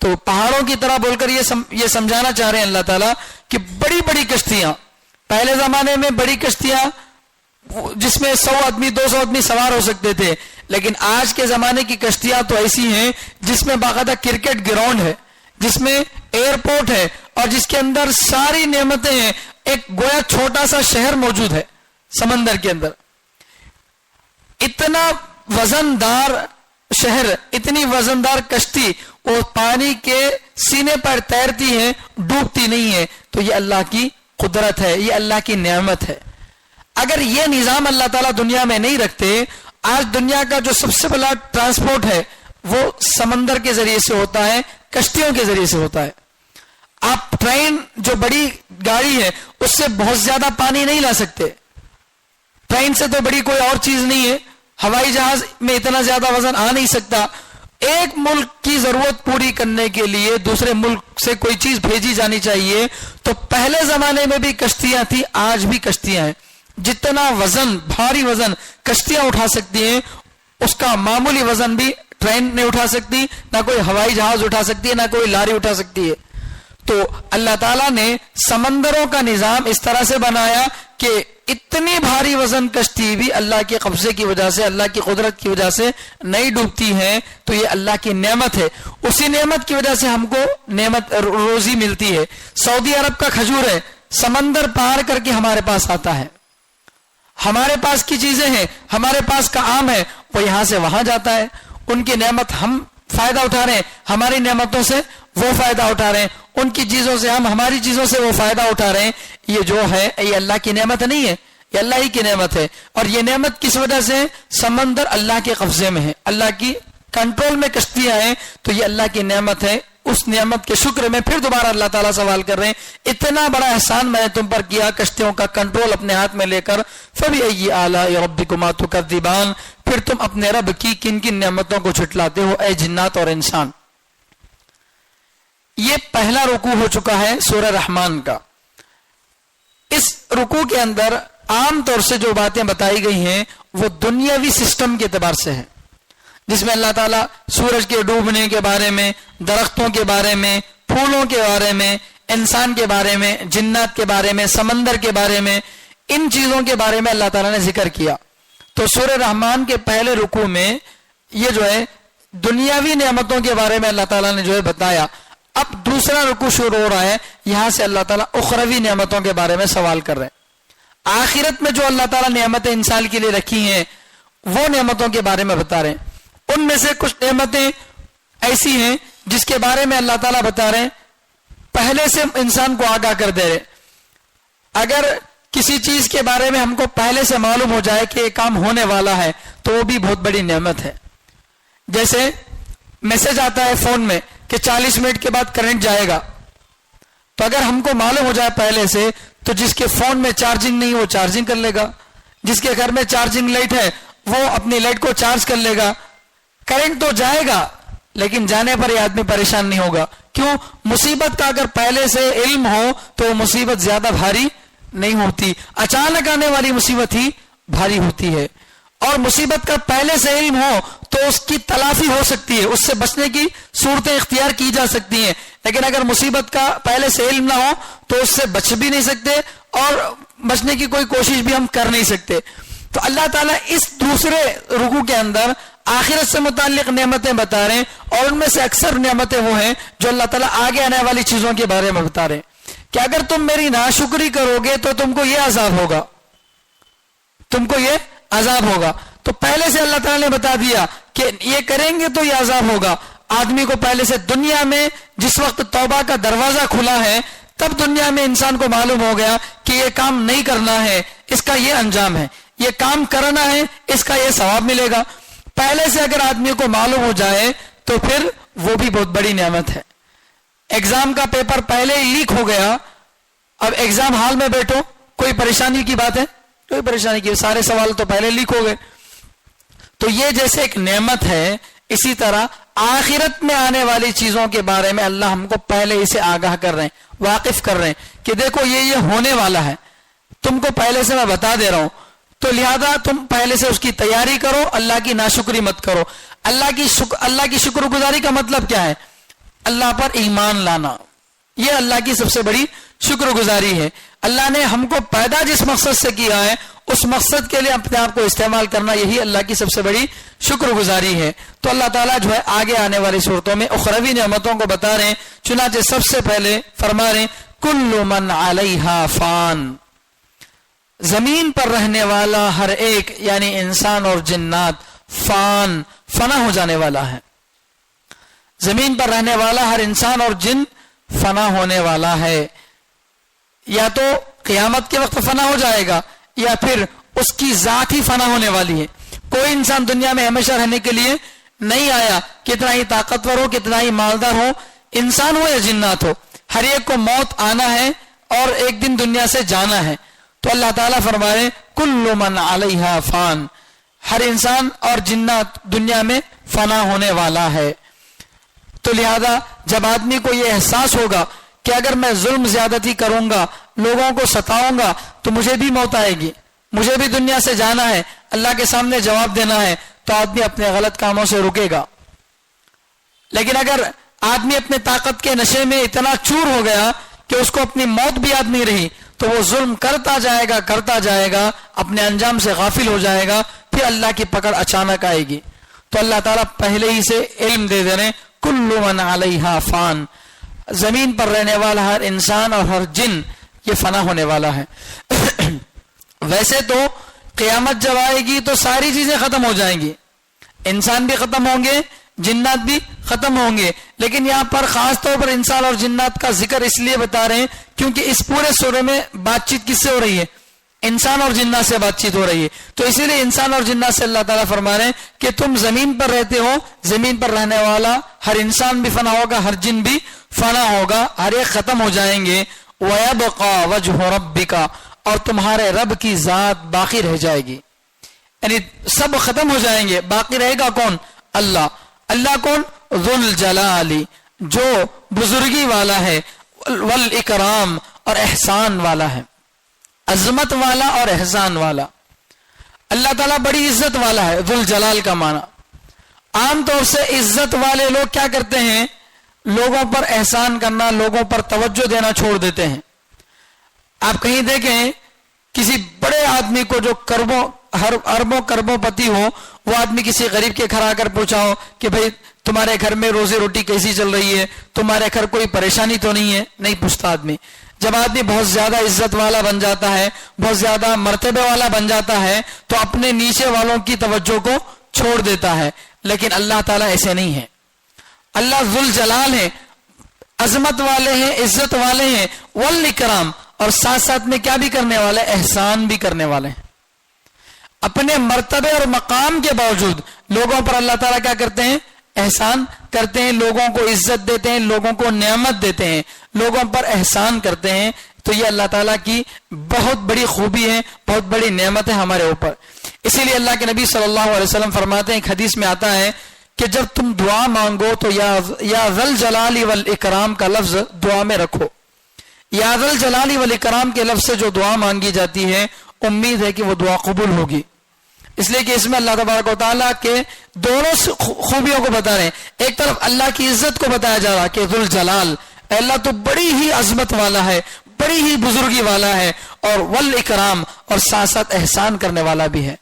تو پہاڑوں کی طرح بول کر یہ سمجھانا چاہ رہے ہیں اللہ تعالیٰ کہ بڑی بڑی کشتیاں، پہلے زمانے میں بڑی کشتیاں جس میں 100 آدمی 200 آدمی سوار ہو سکتے تھے، لیکن آج کے زمانے کی کشتیاں تو ایسی ہیں جس میں باقاعدہ کرکٹ گراؤنڈ ہے، جس میں ایئرپورٹ ہے اور جس کے اندر ساری نعمتیں ہیں، ایک گویا چھوٹا سا شہر موجود ہے سمندر کے اندر، اتنا وزندار شہر، اتنی وزندار کشتی، وہ پانی کے سینے پر تیرتی ہے، ڈوبتی نہیں ہے. تو یہ اللہ کی قدرت ہے، یہ اللہ کی نعمت ہے. اگر یہ نظام اللہ تعالیٰ دنیا میں نہیں رکھتے، آج دنیا کا جو سب سے بڑا ٹرانسپورٹ ہے وہ سمندر کے ذریعے سے ہوتا ہے، کشتیوں کے ذریعے سے ہوتا ہے. آپ ٹرین جو بڑی گاڑی ہے اس سے بہت زیادہ پانی نہیں لا سکتے، ٹرین سے تو بڑی کوئی اور چیز نہیں ہے، ہوائی جہاز میں اتنا زیادہ وزن آ نہیں سکتا. ایک ملک کی ضرورت پوری کرنے کے لیے دوسرے ملک سے کوئی چیز بھیجی جانی چاہیے تو پہلے زمانے میں بھی کشتیاں تھیں، آج بھی کشتیاں ہیں. جتنا وزن، بھاری وزن کشتیاں اٹھا سکتی ہیں، اس کا معمولی وزن بھی ٹرین نہیں اٹھا سکتی، نہ کوئی ہوائی جہاز اٹھا سکتی ہے، نہ کوئی لاری اٹھا سکتی ہے. تو اللہ تعالیٰ نے سمندروں کا نظام اس طرح سے بنایا کہ اتنی بھاری وزن کشتی بھی اللہ کے قبضے کی وجہ سے، اللہ کی قدرت کی وجہ سے نہیں ڈوبتی ہیں. تو یہ اللہ کی نعمت ہے، اسی نعمت کی وجہ سے ہم کو نعمت روزی ملتی ہے. سعودی عرب کا کھجور ہے، سمندر پار کر کے ہمارے پاس آتا ہے. ہمارے پاس کی چیزیں ہیں، ہمارے پاس کا آم ہے، وہ یہاں سے وہاں جاتا ہے. ان کی نعمت ہم فائدہ اٹھا رہے ہیں، ہماری نعمتوں سے وہ فائدہ اٹھا رہے ہیں، ان کی چیزوں سے ہم ہماری چیزوں سے وہ فائدہ اٹھا رہے ہیں. یہ جو ہے یہ اللہ کی نعمت نہیں ہے، یہ اللہ ہی کی نعمت ہے. اور یہ نعمت کس وجہ سے؟ سمندر اللہ کے قبضے میں ہے، اللہ کی کنٹرول میں کشتیاں ہیں. تو یہ اللہ کی نعمت ہے. اس نعمت کے شکر میں پھر دوبارہ اللہ تعالیٰ سوال کر رہے ہیں، اتنا بڑا احسان میں نے تم پر کیا، کشتیوں کا کنٹرول اپنے ہاتھ میں لے کر، فَبِأَيِّ آلَاءِ رَبِّكُمَا تُكَذِّبَانِ، پھر تم اپنے رب کی کن کن نعمتوں کو جھٹلاتے ہو اے جنات اور انسان. یہ پہلا رکوع ہو چکا ہے سورہ رحمان کا. اس رکوع کے اندر عام طور سے جو باتیں بتائی گئی ہیں وہ دنیاوی سسٹم کے اعتبار سے ہیں، جس میں اللہ تعالیٰ سورج کے ڈوبنے کے بارے میں، درختوں کے بارے میں، پھولوں کے بارے میں، انسان کے بارے میں، جنات کے بارے میں، سمندر کے بارے میں، ان چیزوں کے بارے میں اللہ تعالیٰ نے ذکر کیا. تو سورہ رحمان کے پہلے رکوع میں یہ جو ہے دنیاوی نعمتوں کے بارے میں اللہ تعالیٰ نے جو ہے بتایا. اب دوسرا رکوع شروع ہو رہا ہے، یہاں سے اللہ تعالیٰ اخروی نعمتوں کے بارے میں سوال کر رہے ہیں. آخرت میں جو اللہ تعالیٰ نعمتیں انسان کے لیے رکھی ہیں وہ نعمتوں کے بارے میں بتا رہے ہیں. ان میں سے کچھ نعمتیں ایسی ہیں جس کے بارے میں اللہ تعالیٰ بتا رہے ہیں، پہلے سے انسان کو آگاہ کر دے رہے. اگر کسی چیز کے بارے میں ہم کو پہلے سے معلوم ہو جائے کہ یہ کام ہونے والا ہے تو وہ بھی بہت بڑی نعمت ہے. جیسے میسج آتا ہے فون میں کہ 40 منٹ کے بعد کرنٹ جائے گا، تو اگر ہم کو معلوم ہو جائے پہلے سے تو جس کے فون میں چارجنگ نہیں وہ چارجنگ کر لے گا، جس کے گھر میں چارجنگ لائٹ ہے وہ اپنی لائٹ کو چارج کر لے گا. کرنٹ تو جائے گا لیکن جانے پر یہ آدمی پریشان نہیں ہوگا. کیوں؟ مصیبت کا اگر پہلے سے علم ہو تو وہ مصیبت زیادہ بھاری نہیں ہوتی، اچانک آنے والی مصیبت ہی بھاری ہوتی ہے. اور مصیبت کا پہلے سے علم ہو تو اس کی تلافی ہو سکتی ہے، اس سے بچنے کی صورتیں اختیار کی جا سکتی ہیں. لیکن اگر مصیبت کا پہلے سے علم نہ ہو تو اس سے بچ بھی نہیں سکتے اور بچنے کی کوئی کوشش بھی ہم کر نہیں سکتے. تو اللہ تعالیٰ اس دوسرے رکوع کے اندر آخرت سے متعلق نعمتیں بتا رہے ہیں، اور ان میں سے اکثر نعمتیں وہ ہیں جو اللہ تعالیٰ آگے آنے والی چیزوں کے بارے میں بتا رہے ہیں کہ اگر تم میری ناشکری کرو گے تو تم کو یہ عذاب ہوگا، تم کو یہ عذاب ہوگا. تو پہلے سے اللہ تعالیٰ نے بتا دیا کہ یہ کریں گے تو یہ عذاب ہوگا. آدمی کو پہلے سے دنیا میں جس وقت توبہ کا دروازہ کھلا ہے تب دنیا میں انسان کو معلوم ہو گیا کہ یہ کام نہیں کرنا ہے، اس کا یہ انجام ہے، یہ کام کرنا ہے، اس کا یہ ثواب ملے گا. پہلے سے اگر آدمی کو معلوم ہو جائے تو پھر وہ بھی بہت بڑی نعمت ہے. ایگزام کا پیپر پہلے ہی لیک ہو گیا، اب ایگزام ہال میں بیٹھو، کوئی پریشانی کی بات ہے؟ کوئی پریشانی کی، سارے سوال تو پہلے لیک ہو گئے. تو یہ جیسے ایک نعمت ہے، اسی طرح آخرت میں آنے والی چیزوں کے بارے میں اللہ ہم کو پہلے اسے آگاہ کر رہے ہیں، واقف کر رہے ہیں کہ دیکھو یہ ہونے والا ہے، تم کو پہلے سے میں بتا دے رہا ہوں. تو لہذا تم پہلے سے اس کی تیاری کرو، اللہ کی ناشکری مت کرو. اللہ کی شکر گزاری کا مطلب کیا ہے؟ اللہ پر ایمان لانا، یہ اللہ کی سب سے بڑی شکر گزاری ہے. اللہ نے ہم کو پیدا جس مقصد سے کیا ہے اس مقصد کے لیے اپنے آپ کو استعمال کرنا، یہی اللہ کی سب سے بڑی شکر گزاری ہے. تو اللہ تعالیٰ جو ہے آگے آنے والی صورتوں میں اخروی نعمتوں کو بتا رہے ہیں. چنانچہ سب سے پہلے فرما رہے ہیں کل من علیہا فان، زمین پر رہنے والا ہر ایک یعنی انسان اور جنات فان، فنا ہو جانے والا ہے. زمین پر رہنے والا ہر انسان اور جن فنا ہونے والا ہے. یا تو قیامت کے وقت فنا ہو جائے گا یا پھر اس کی ذات ہی فنا ہونے والی ہے. کوئی انسان دنیا میں ہمیشہ رہنے کے لیے نہیں آیا، کتنا ہی طاقتور ہو، کتنا ہی مالدار ہو، انسان ہو یا جنات ہو، ہر ایک کو موت آنا ہے اور ایک دن دنیا سے جانا ہے. تو اللہ تعالیٰ فرما رہے کل من علیہا فان، ہر انسان اور جنات دنیا میں فنا ہونے والا ہے. تو لہذا جب آدمی کو یہ احساس ہوگا کہ اگر میں ظلم زیادتی کروں گا، لوگوں کو ستاؤں گا تو مجھے بھی موت آئے گی، مجھے بھی دنیا سے جانا ہے، اللہ کے سامنے جواب دینا ہے، تو آدمی اپنے غلط کاموں سے رکے گا. لیکن اگر آدمی اپنے طاقت کے نشے میں اتنا چور ہو گیا کہ اس کو اپنی موت بھی یاد نہیں رہی، تو وہ ظلم کرتا جائے گا، اپنے انجام سے غافل ہو جائے گا، پھر اللہ کی پکڑ اچانک آئے گی. تو اللہ تعالیٰ پہلے ہی سے علم دے دے رہے کل من علیہا فان، زمین پر رہنے والا ہر انسان اور ہر جن یہ فنا ہونے والا ہے. ویسے تو قیامت جب آئے گی تو ساری چیزیں ختم ہو جائیں گی، انسان بھی ختم ہوں گے، جنات بھی ختم ہوں گے. لیکن یہاں پر خاص طور پر انسان اور جنات کا ذکر اس لیے بتا رہے ہیں کیونکہ اس پورے سورے میں بات چیت کس سے ہو رہی ہے؟ انسان اور جنات سے بات چیت ہو رہی ہے. تو اسی لیے انسان اور جنات سے اللہ تعالیٰ فرما رہے ہیں کہ تم زمین پر رہتے ہو، زمین پر رہنے والا ہر انسان بھی فنا ہوگا، ہر جن بھی فنا ہوگا، ہر ایک ختم ہو جائیں گے. وَيَبْقَى وَجْهُ رَبِّكَ، اور تمہارے رب کی ذات باقی رہ جائے گی. یعنی سب ختم ہو جائیں گے، باقی رہے گا کون؟ اللہ. اللہ کون؟ ذو الجلال، جو بزرگی والا ہے، والاکرام، اور احسان والا ہے، عظمت والا اور احسان والا. اللہ تعالیٰ بڑی عزت والا ہے. ذو الجلال کا معنی عام طور سے عزت والے لوگ کیا کرتے ہیں؟ لوگوں پر احسان کرنا، لوگوں پر توجہ دینا چھوڑ دیتے ہیں. آپ کہیں دیکھیں کسی بڑے آدمی کو جو اربوں کربوں پتی ہو، وہ آدمی کسی غریب کے گھر آ کر پوچھا ہو کہ بھئی تمہارے گھر میں روزی روٹی کیسی چل رہی ہے، تمہارے گھر کوئی پریشانی تو نہیں ہے؟ نہیں پوچھتا آدمی. جب آدمی بہت زیادہ عزت والا بن جاتا ہے، بہت زیادہ مرتبے والا بن جاتا ہے، تو اپنے نیچے والوں کی توجہ کو چھوڑ دیتا ہے. لیکن اللہ تعالیٰ ایسے نہیں ہے. اللہ ذوالجلال ہے، عظمت والے ہیں، عزت والے ہیں، والاکرام، اور ساتھ ساتھ میں کیا بھی کرنے والے؟ احسان بھی کرنے والے ہیں. اپنے مرتبے اور مقام کے باوجود لوگوں پر اللہ تعالیٰ کیا کرتے ہیں؟ احسان کرتے ہیں، لوگوں کو عزت دیتے ہیں، لوگوں کو نعمت دیتے ہیں، لوگوں پر احسان کرتے ہیں. تو یہ اللہ تعالیٰ کی بہت بڑی خوبی ہے، بہت بڑی نعمت ہے ہمارے اوپر. اسی لیے اللہ کے نبی صلی اللہ علیہ وسلم فرماتے ہیں، ایک حدیث میں آتا ہے کہ جب تم دعا مانگو تو یا ذل جلال والاکرام کا لفظ دعا میں رکھو. یا ذل جلال والاکرام کے لفظ سے جو دعا مانگی جاتی ہے، امید ہے کہ وہ دعا قبول ہوگی. اس لیے کہ اس میں اللہ تبارک و تعالیٰ کے دونوں خوبیوں کو بتا رہے ہیں. ایک طرف اللہ کی عزت کو بتایا جا رہا کہ ذوالجلال، اللہ تو بڑی ہی عظمت والا ہے، بڑی ہی بزرگی والا ہے، اور والاکرام، اور ساتھ ساتھ احسان کرنے والا بھی ہے.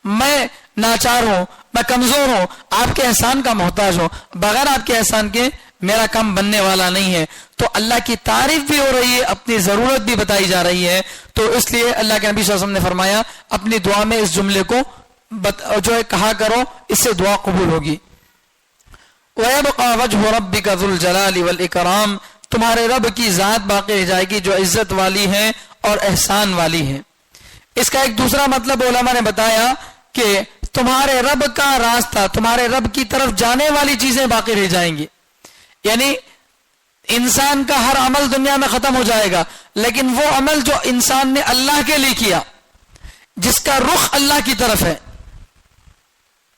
میں ناچار ہوں، میں کمزور ہوں، آپ کے احسان کا محتاج ہوں، بغیر آپ کے احسان کے میرا کام بننے والا نہیں ہے. تو اللہ کی تعریف بھی ہو رہی ہے، اپنی ضرورت بھی بتائی جا رہی ہے. تو اس لیے اللہ کے نبی صلی اللہ علیہ وسلم نے فرمایا اپنی دعا میں اس جملے کو جو ہے کہا کرو، اس سے دعا قبول ہوگی. وَيَبْقَى وَجْهُ رَبِّكَ ذُو الْجَلَالِ وَالْإِكْرَامِ، تمہارے رب کی ذات باقی رہ جائے گی جو عزت والی ہے اور احسان والی ہے. اس کا ایک دوسرا مطلب علماء نے بتایا کہ تمہارے رب کا راستہ، تمہارے رب کی طرف جانے والی چیزیں باقی رہ جائیں گی. یعنی انسان کا ہر عمل دنیا میں ختم ہو جائے گا، لیکن وہ عمل جو انسان نے اللہ کے لیے کیا، جس کا رخ اللہ کی طرف ہے،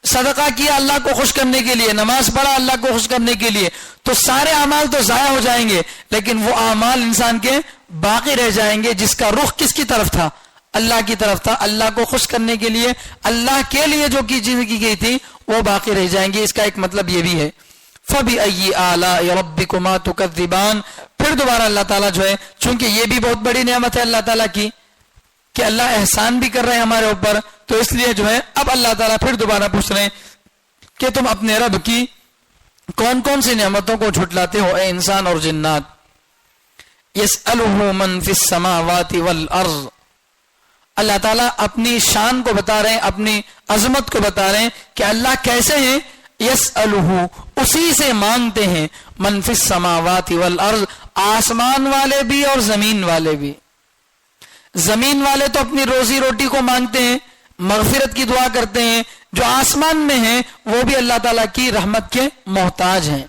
صدقہ کیا اللہ کو خوش کرنے کے لیے، نماز پڑھا اللہ کو خوش کرنے کے لیے، تو سارے اعمال تو ضائع ہو جائیں گے، لیکن وہ اعمال انسان کے باقی رہ جائیں گے جس کا رخ کس کی طرف تھا؟ اللہ کی طرف تھا. اللہ کو خوش کرنے کے لیے، اللہ کے لیے جو کی چیزیں کی گئی تھی وہ باقی رہ جائیں گی. اس کا ایک مطلب یہ بھی ہے. فَبِأَيِّ آلَاءِ رَبِّكُمَا تُكَذِّبَانِ، پھر دوبارہ اللہ تعالیٰ جو ہے، چونکہ یہ بھی بہت بڑی نعمت ہے اللہ تعالیٰ کی کہ اللہ احسان بھی کر رہے ہیں ہمارے اوپر، تو اس لیے جو ہے اب اللہ تعالیٰ پھر دوبارہ پوچھ رہے ہیں کہ تم اپنے رب کی کون کون سی نعمتوں کو جھٹلاتے ہو اے انسان اور جنات. یسألہ من فی السماوات والارض، اللہ تعالیٰ اپنی شان کو بتا رہے ہیں، اپنی عظمت کو بتا رہے ہیں کہ اللہ کیسے ہیں. یسألہ، اسی سے مانگتے ہیں، من فی السماوات والارض، آسمان والے بھی اور زمین والے بھی. زمین والے تو اپنی روزی روٹی کو مانگتے ہیں، مغفرت کی دعا کرتے ہیں. جو آسمان میں ہیں وہ بھی اللہ تعالیٰ کی رحمت کے محتاج ہیں.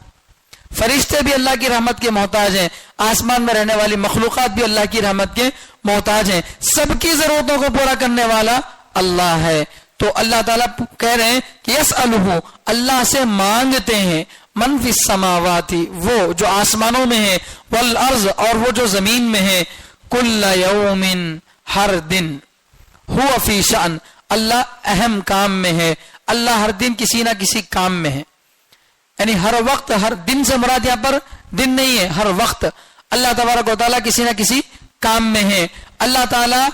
فرشتے بھی اللہ کی رحمت کے محتاج ہیں، آسمان میں رہنے والی مخلوقات بھی اللہ کی رحمت کے محتاج ہیں. سب کی ضرورتوں کو پورا کرنے والا اللہ ہے. تو اللہ تعالیٰ کہہ رہے ہیں کہ یسألہ، اللہ سے مانگتے ہیں، من فی السماوات، وہ جو آسمانوں میں ہیں، والارض، اور وہ جو زمین میں ہیں، کل یوم، ہر دن، ہوا فی شأن، اللہ اہم کام میں ہے. اللہ ہر دن کسی نہ کسی کام میں ہے. یعنی ہر وقت، ہر دن سے مراد یہاں پر دن نہیں ہے، ہر وقت اللہ تبارک و تعالیٰ کسی نہ کسی کام میں ہے. اللہ تعالیٰ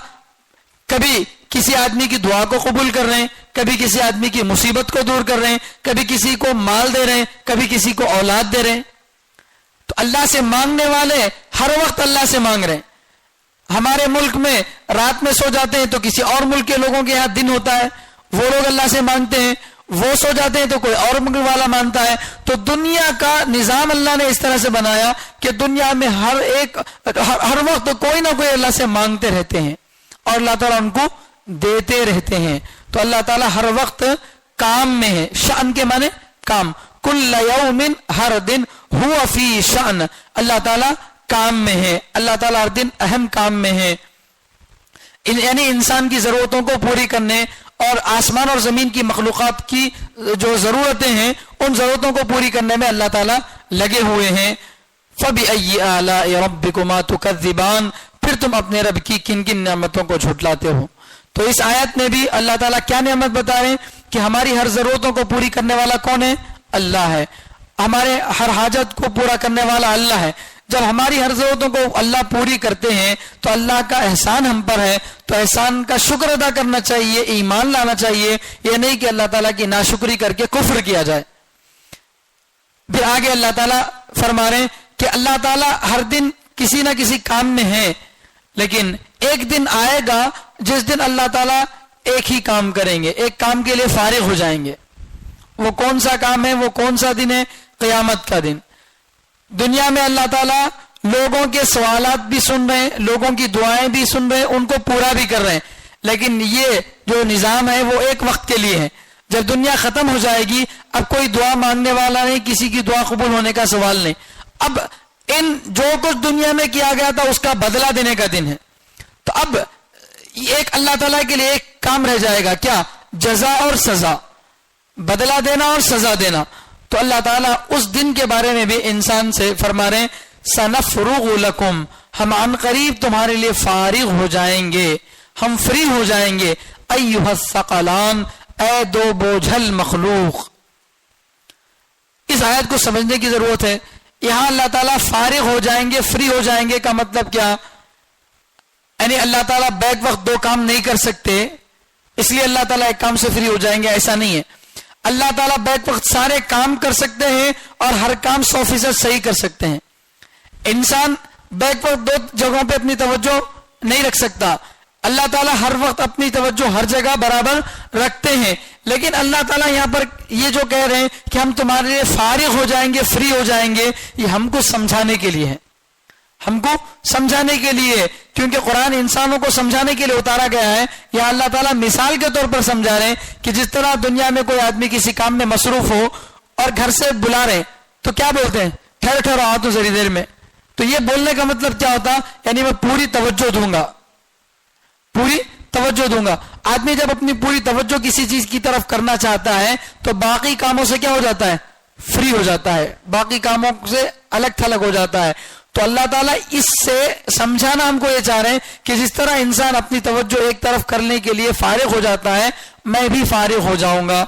کبھی کسی آدمی کی دعا کو قبول کر رہے ہیں، کبھی کسی آدمی کی مصیبت کو دور کر رہے ہیں، کبھی کسی کو مال دے رہے ہیں، کبھی کسی کو اولاد دے رہے ہیں. تو اللہ سے مانگنے والے ہر وقت اللہ سے مانگ رہے ہیں. ہمارے ملک میں رات میں سو جاتے ہیں تو کسی اور ملک کے لوگوں کے یہاں دن ہوتا ہے، وہ لوگ اللہ سے مانگتے ہیں. وہ سو جاتے ہیں تو کوئی اور ملک والا مانتا ہے. تو دنیا کا نظام اللہ نے اس طرح سے بنایا کہ دنیا میں ہر وقت کوئی نہ کوئی اللہ سے مانگتے رہتے ہیں اور اللہ تعالیٰ ان کو دیتے رہتے ہیں. تو اللہ تعالیٰ ہر وقت کام میں ہے. شأن کے معنی کام. کل یوم، ہر دن، ہوا فی شأن، اللہ تعالیٰ کام میں ہے. اللہ تعالیٰ ہر دن اہم کام میں ہے. یعنی انسان کی ضرورتوں کو پوری کرنے اور آسمان اور زمین کی مخلوقات کی جو ضرورتیں ہیں ان ضرورتوں کو پوری کرنے میں اللہ تعالیٰ لگے ہوئے ہیں. فَبِأَيِّ آلَاءِ رَبِّكُمَا تُكَذِّبَانِ، پھر تم اپنے رب کی کن کن نعمتوں کو جھٹلاتے ہو. تو اس آیت میں بھی اللہ تعالیٰ کیا نعمت بتا رہے ہیں کہ ہماری ہر ضرورتوں کو پوری کرنے والا کون ہے؟ اللہ ہے. ہمارے ہر حاجت کو پورا کرنے والا اللہ ہے. جب ہماری ہر ضرورتوں کو اللہ پوری کرتے ہیں تو اللہ کا احسان ہم پر ہے، تو احسان کا شکر ادا کرنا چاہیے، ایمان لانا چاہیے. یہ نہیں کہ اللہ تعالیٰ کی ناشکری کر کے کفر کیا جائے. پھر آگے اللہ تعالیٰ فرما رہے ہیں کہ اللہ تعالیٰ ہر دن کسی نہ کسی کام میں ہے، لیکن ایک دن آئے گا جس دن اللہ تعالیٰ ایک ہی کام کریں گے، ایک کام کے لیے فارغ ہو جائیں گے. وہ کون سا کام ہے؟ وہ کون سا دن ہے؟ قیامت کا دن. دنیا میں اللہ تعالیٰ لوگوں کے سوالات بھی سن رہے ہیں، لوگوں کی دعائیں بھی سن رہے ہیں، ان کو پورا بھی کر رہے ہیں. لیکن یہ جو نظام ہے وہ ایک وقت کے لیے ہے. جب دنیا ختم ہو جائے گی اب کوئی دعا مانگنے والا نہیں، کسی کی دعا قبول ہونے کا سوال نہیں. اب جو کچھ دنیا میں کیا گیا تھا اس کا بدلہ دینے کا دن ہے. تو اب ایک اللہ تعالیٰ کے لیے ایک کام رہ جائے گا، کیا؟ جزا اور سزا، بدلہ دینا اور سزا دینا. تو اللہ تعالیٰ اس دن کے بارے میں بھی انسان سے فرما رہے ہیں سنفرغ لکم، ہم عن قریب تمہارے لیے فارغ ہو جائیں گے، ہم فری ہو جائیں گے. ایھا الثقلان، اے دو بوجھل مخلوق. اس آیت کو سمجھنے کی ضرورت ہے. یہاں اللہ تعالیٰ فارغ ہو جائیں گے، فری ہو جائیں گے کا مطلب کیا؟ یعنی اللہ تعالیٰ بیک وقت دو کام نہیں کر سکتے اس لیے اللہ تعالیٰ ایک کام سے فری ہو جائیں گے، ایسا نہیں ہے. اللہ تعالیٰ بیک وقت سارے کام کر سکتے ہیں اور ہر کام 100% صحیح کر سکتے ہیں. انسان بیک وقت دو جگہوں پہ اپنی توجہ نہیں رکھ سکتا. اللہ تعالیٰ ہر وقت اپنی توجہ ہر جگہ برابر رکھتے ہیں. لیکن اللہ تعالیٰ یہاں پر یہ جو کہہ رہے ہیں کہ ہم تمہارے لیے فارغ ہو جائیں گے، فری ہو جائیں گے، یہ ہم کو سمجھانے کے لیے ہے، ہم کو سمجھانے کے لیے، کیونکہ قرآن انسانوں کو سمجھانے کے لیے اتارا گیا ہے. یا اللہ تعالیٰ مثال کے طور پر سمجھا رہے ہیں کہ جس طرح دنیا میں کوئی آدمی کسی کام میں مصروف ہو اور گھر سے بلا رہے ہیں تو کیا بولتے ہیں؟ ٹھہر ٹھہر آؤ تو ذری دیر میں. تو یہ بولنے کا مطلب کیا ہوتا؟ یعنی میں پوری توجہ دوں گا، پوری توجہ دوں گا. آدمی جب اپنی پوری توجہ کسی چیز کی طرف کرنا چاہتا ہے تو باقی کاموں سے کیا ہو جاتا ہے؟ فری ہو جاتا ہے، باقی کاموں سے الگ تھلگ ہو جاتا ہے. تو اللہ تعالیٰ اس سے سمجھانا ہم کو یہ چاہ رہے ہیں کہ جس طرح انسان اپنی توجہ ایک طرف کرنے کے لیے فارغ ہو جاتا ہے، میں بھی فارغ ہو جاؤں گا.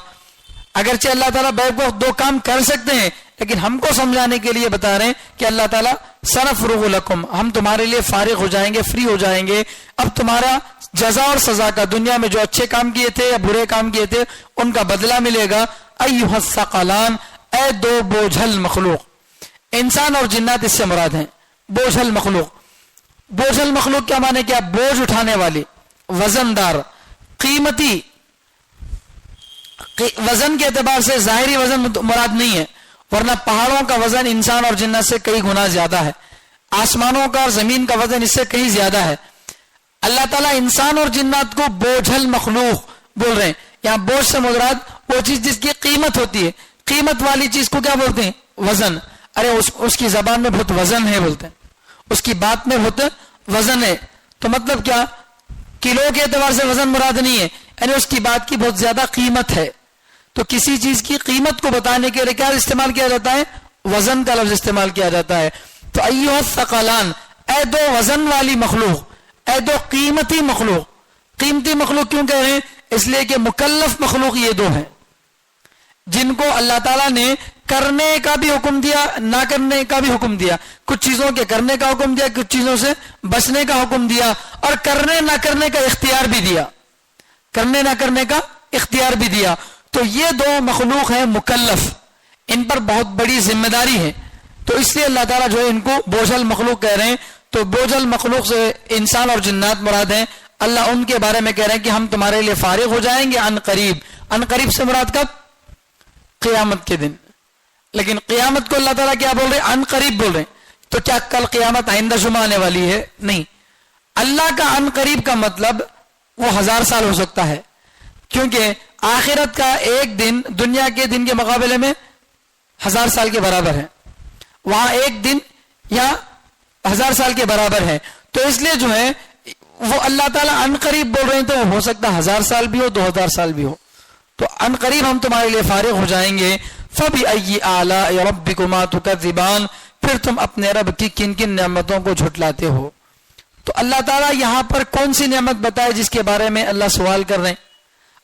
اگرچہ اللہ تعالیٰ بیک وقت دو کام کر سکتے ہیں لیکن ہم کو سمجھانے کے لیے بتا رہے ہیں کہ اللہ تعالیٰ سنفرغ لکم، ہم تمہارے لیے فارغ ہو جائیں گے، فری ہو جائیں گے، اب تمہارا جزا اور سزا کا، دنیا میں جو اچھے کام کیے تھے یا برے کام کیے تھے ان کا بدلہ ملے گا۔ ایھا الثقلان، اے دو بوجھل مخلوق، انسان اور جنات اس سے مراد ہیں۔ بوجھل مخلوق، بوجھل مخلوق کیا معنی؟ کیا؟ بوجھ اٹھانے والی، وزن دار، قیمتی۔ وزن کے اعتبار سے ظاہری وزن مراد نہیں ہے، ورنہ پہاڑوں کا وزن انسان اور جنات سے کئی گنا زیادہ ہے، آسمانوں کا اور زمین کا وزن اس سے کہیں زیادہ ہے۔ اللہ تعالیٰ انسان اور جنات کو بوجھل مخلوق بول رہے ہیں۔ یہاں بوجھ سے مراد وہ چیز جس کی قیمت ہوتی ہے، قیمت والی چیز کو کیا بولتے ہیں؟ وزن۔ ارے اس کی زبان میں بہت وزن ہے بولتے ہیں، اس کی بات میں بہت وزن ہے، تو مطلب کیا؟ کلو کے اعتبار سے وزن مراد نہیں ہے، یعنی اس کی بات کی بہت زیادہ قیمت ہے۔ تو کسی چیز کی قیمت کو بتانے کے لیے کیا استعمال کیا جاتا ہے؟ وزن کا لفظ استعمال کیا جاتا ہے۔ تو ایھا الثقلان، اے دو وزن والی مخلوق، اے دو قیمتی مخلوق۔ قیمتی مخلوق کیوں کہہ رہے ہیں؟ اس لیے کہ مکلف مخلوق یہ دو ہیں جن کو اللہ تعالیٰ نے کرنے کا بھی حکم دیا، نہ کرنے کا بھی حکم دیا، کچھ چیزوں کے کرنے کا حکم دیا، کچھ چیزوں سے بچنے کا حکم دیا، اور کرنے نہ کرنے کا اختیار بھی دیا، کرنے نہ کرنے کا اختیار بھی دیا۔ تو یہ دو مخلوق ہیں مکلف، ان پر بہت بڑی ذمہ داری ہے، تو اس لیے اللہ تعالیٰ جو ہے ان کو بوجھل مخلوق کہہ رہے ہیں۔ تو بوجھل مخلوق سے انسان اور جنات مراد ہیں۔ اللہ ان کے بارے میں کہہ رہے ہیں کہ ہم تمہارے لیے فارغ ہو جائیں گے عن قریب۔ عن قریب سے مراد کب؟ قیامت کے دن۔ لیکن قیامت کو اللہ تعالیٰ کیا بول رہے ہیں؟ عن قریب بول رہے ہیں۔ تو کیا کل قیامت آئندہ شمع آنے والی ہے؟ نہیں۔ اللہ کا عن قریب کا مطلب وہ 1000 سال ہو سکتا ہے، کیونکہ آخرت کا ایک دن دنیا کے دن کے مقابلے میں 1000 سال کے برابر ہے، وہاں ایک دن یا 1000 سال کے برابر ہے۔ تو اس لیے جو ہے وہ اللہ تعالیٰ عن قریب بول رہے ہیں، تو ہو سکتا ہے 1000 سال بھی ہو، 2000 سال بھی ہو۔ تو عن قریب ہم تمہارے لیے فارغ ہو جائیں گے۔ فَبِأَيِّ آلَاءِ رَبِّكُمَا تُكَذِّبَانِ، پھر تم اپنے رب کی کن کن نعمتوں کو جھٹلاتے ہو۔ تو اللہ تعالیٰ یہاں پر کون سی نعمت بتائے جس کے بارے میں اللہ سوال کر رہے ہیں؟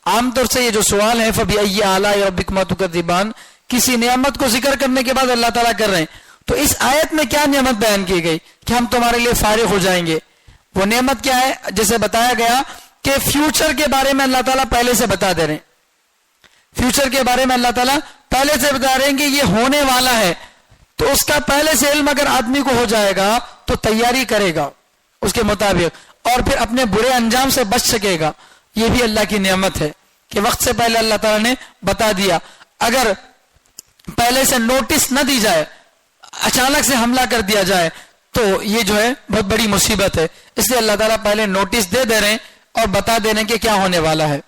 عام طور سے یہ جو سوال ہے فَبِأَيِّ آلَاءِ رَبِّكُمَا تُكَذِّبَانِ، کسی نعمت کو ذکر کرنے کے بعد اللہ تعالیٰ کر رہے ہیں۔ تو اس آیت میں کیا نعمت بیان کی گئی کہ ہم تمہارے لیے فارغ ہو جائیں گے؟ وہ نعمت کیا ہے؟ جیسے بتایا گیا کہ فیوچر کے بارے میں اللہ تعالیٰ پہلے سے بتا دے رہے ہیں، فیوچر کے بارے میں اللہ تعالیٰ پہلے سے بتا رہے ہیں کہ یہ ہونے والا ہے، تو اس کا پہلے سے علم اگر آدمی کو ہو جائے گا تو تیاری کرے گا اس کے مطابق، اور پھر اپنے برے انجام سے بچ سکے گا۔ یہ بھی اللہ کی نعمت ہے کہ وقت سے پہلے اللہ تعالیٰ نے بتا دیا۔ اگر پہلے سے نوٹس نہ دی جائے، اچانک سے حملہ کر دیا جائے، تو یہ جو ہے بہت بڑی مصیبت ہے۔ اس لیے اللہ تعالیٰ پہلے نوٹس دے دے رہے ہیں اور بتا دے رہے ہیں کہ کیا ہونے والا ہے۔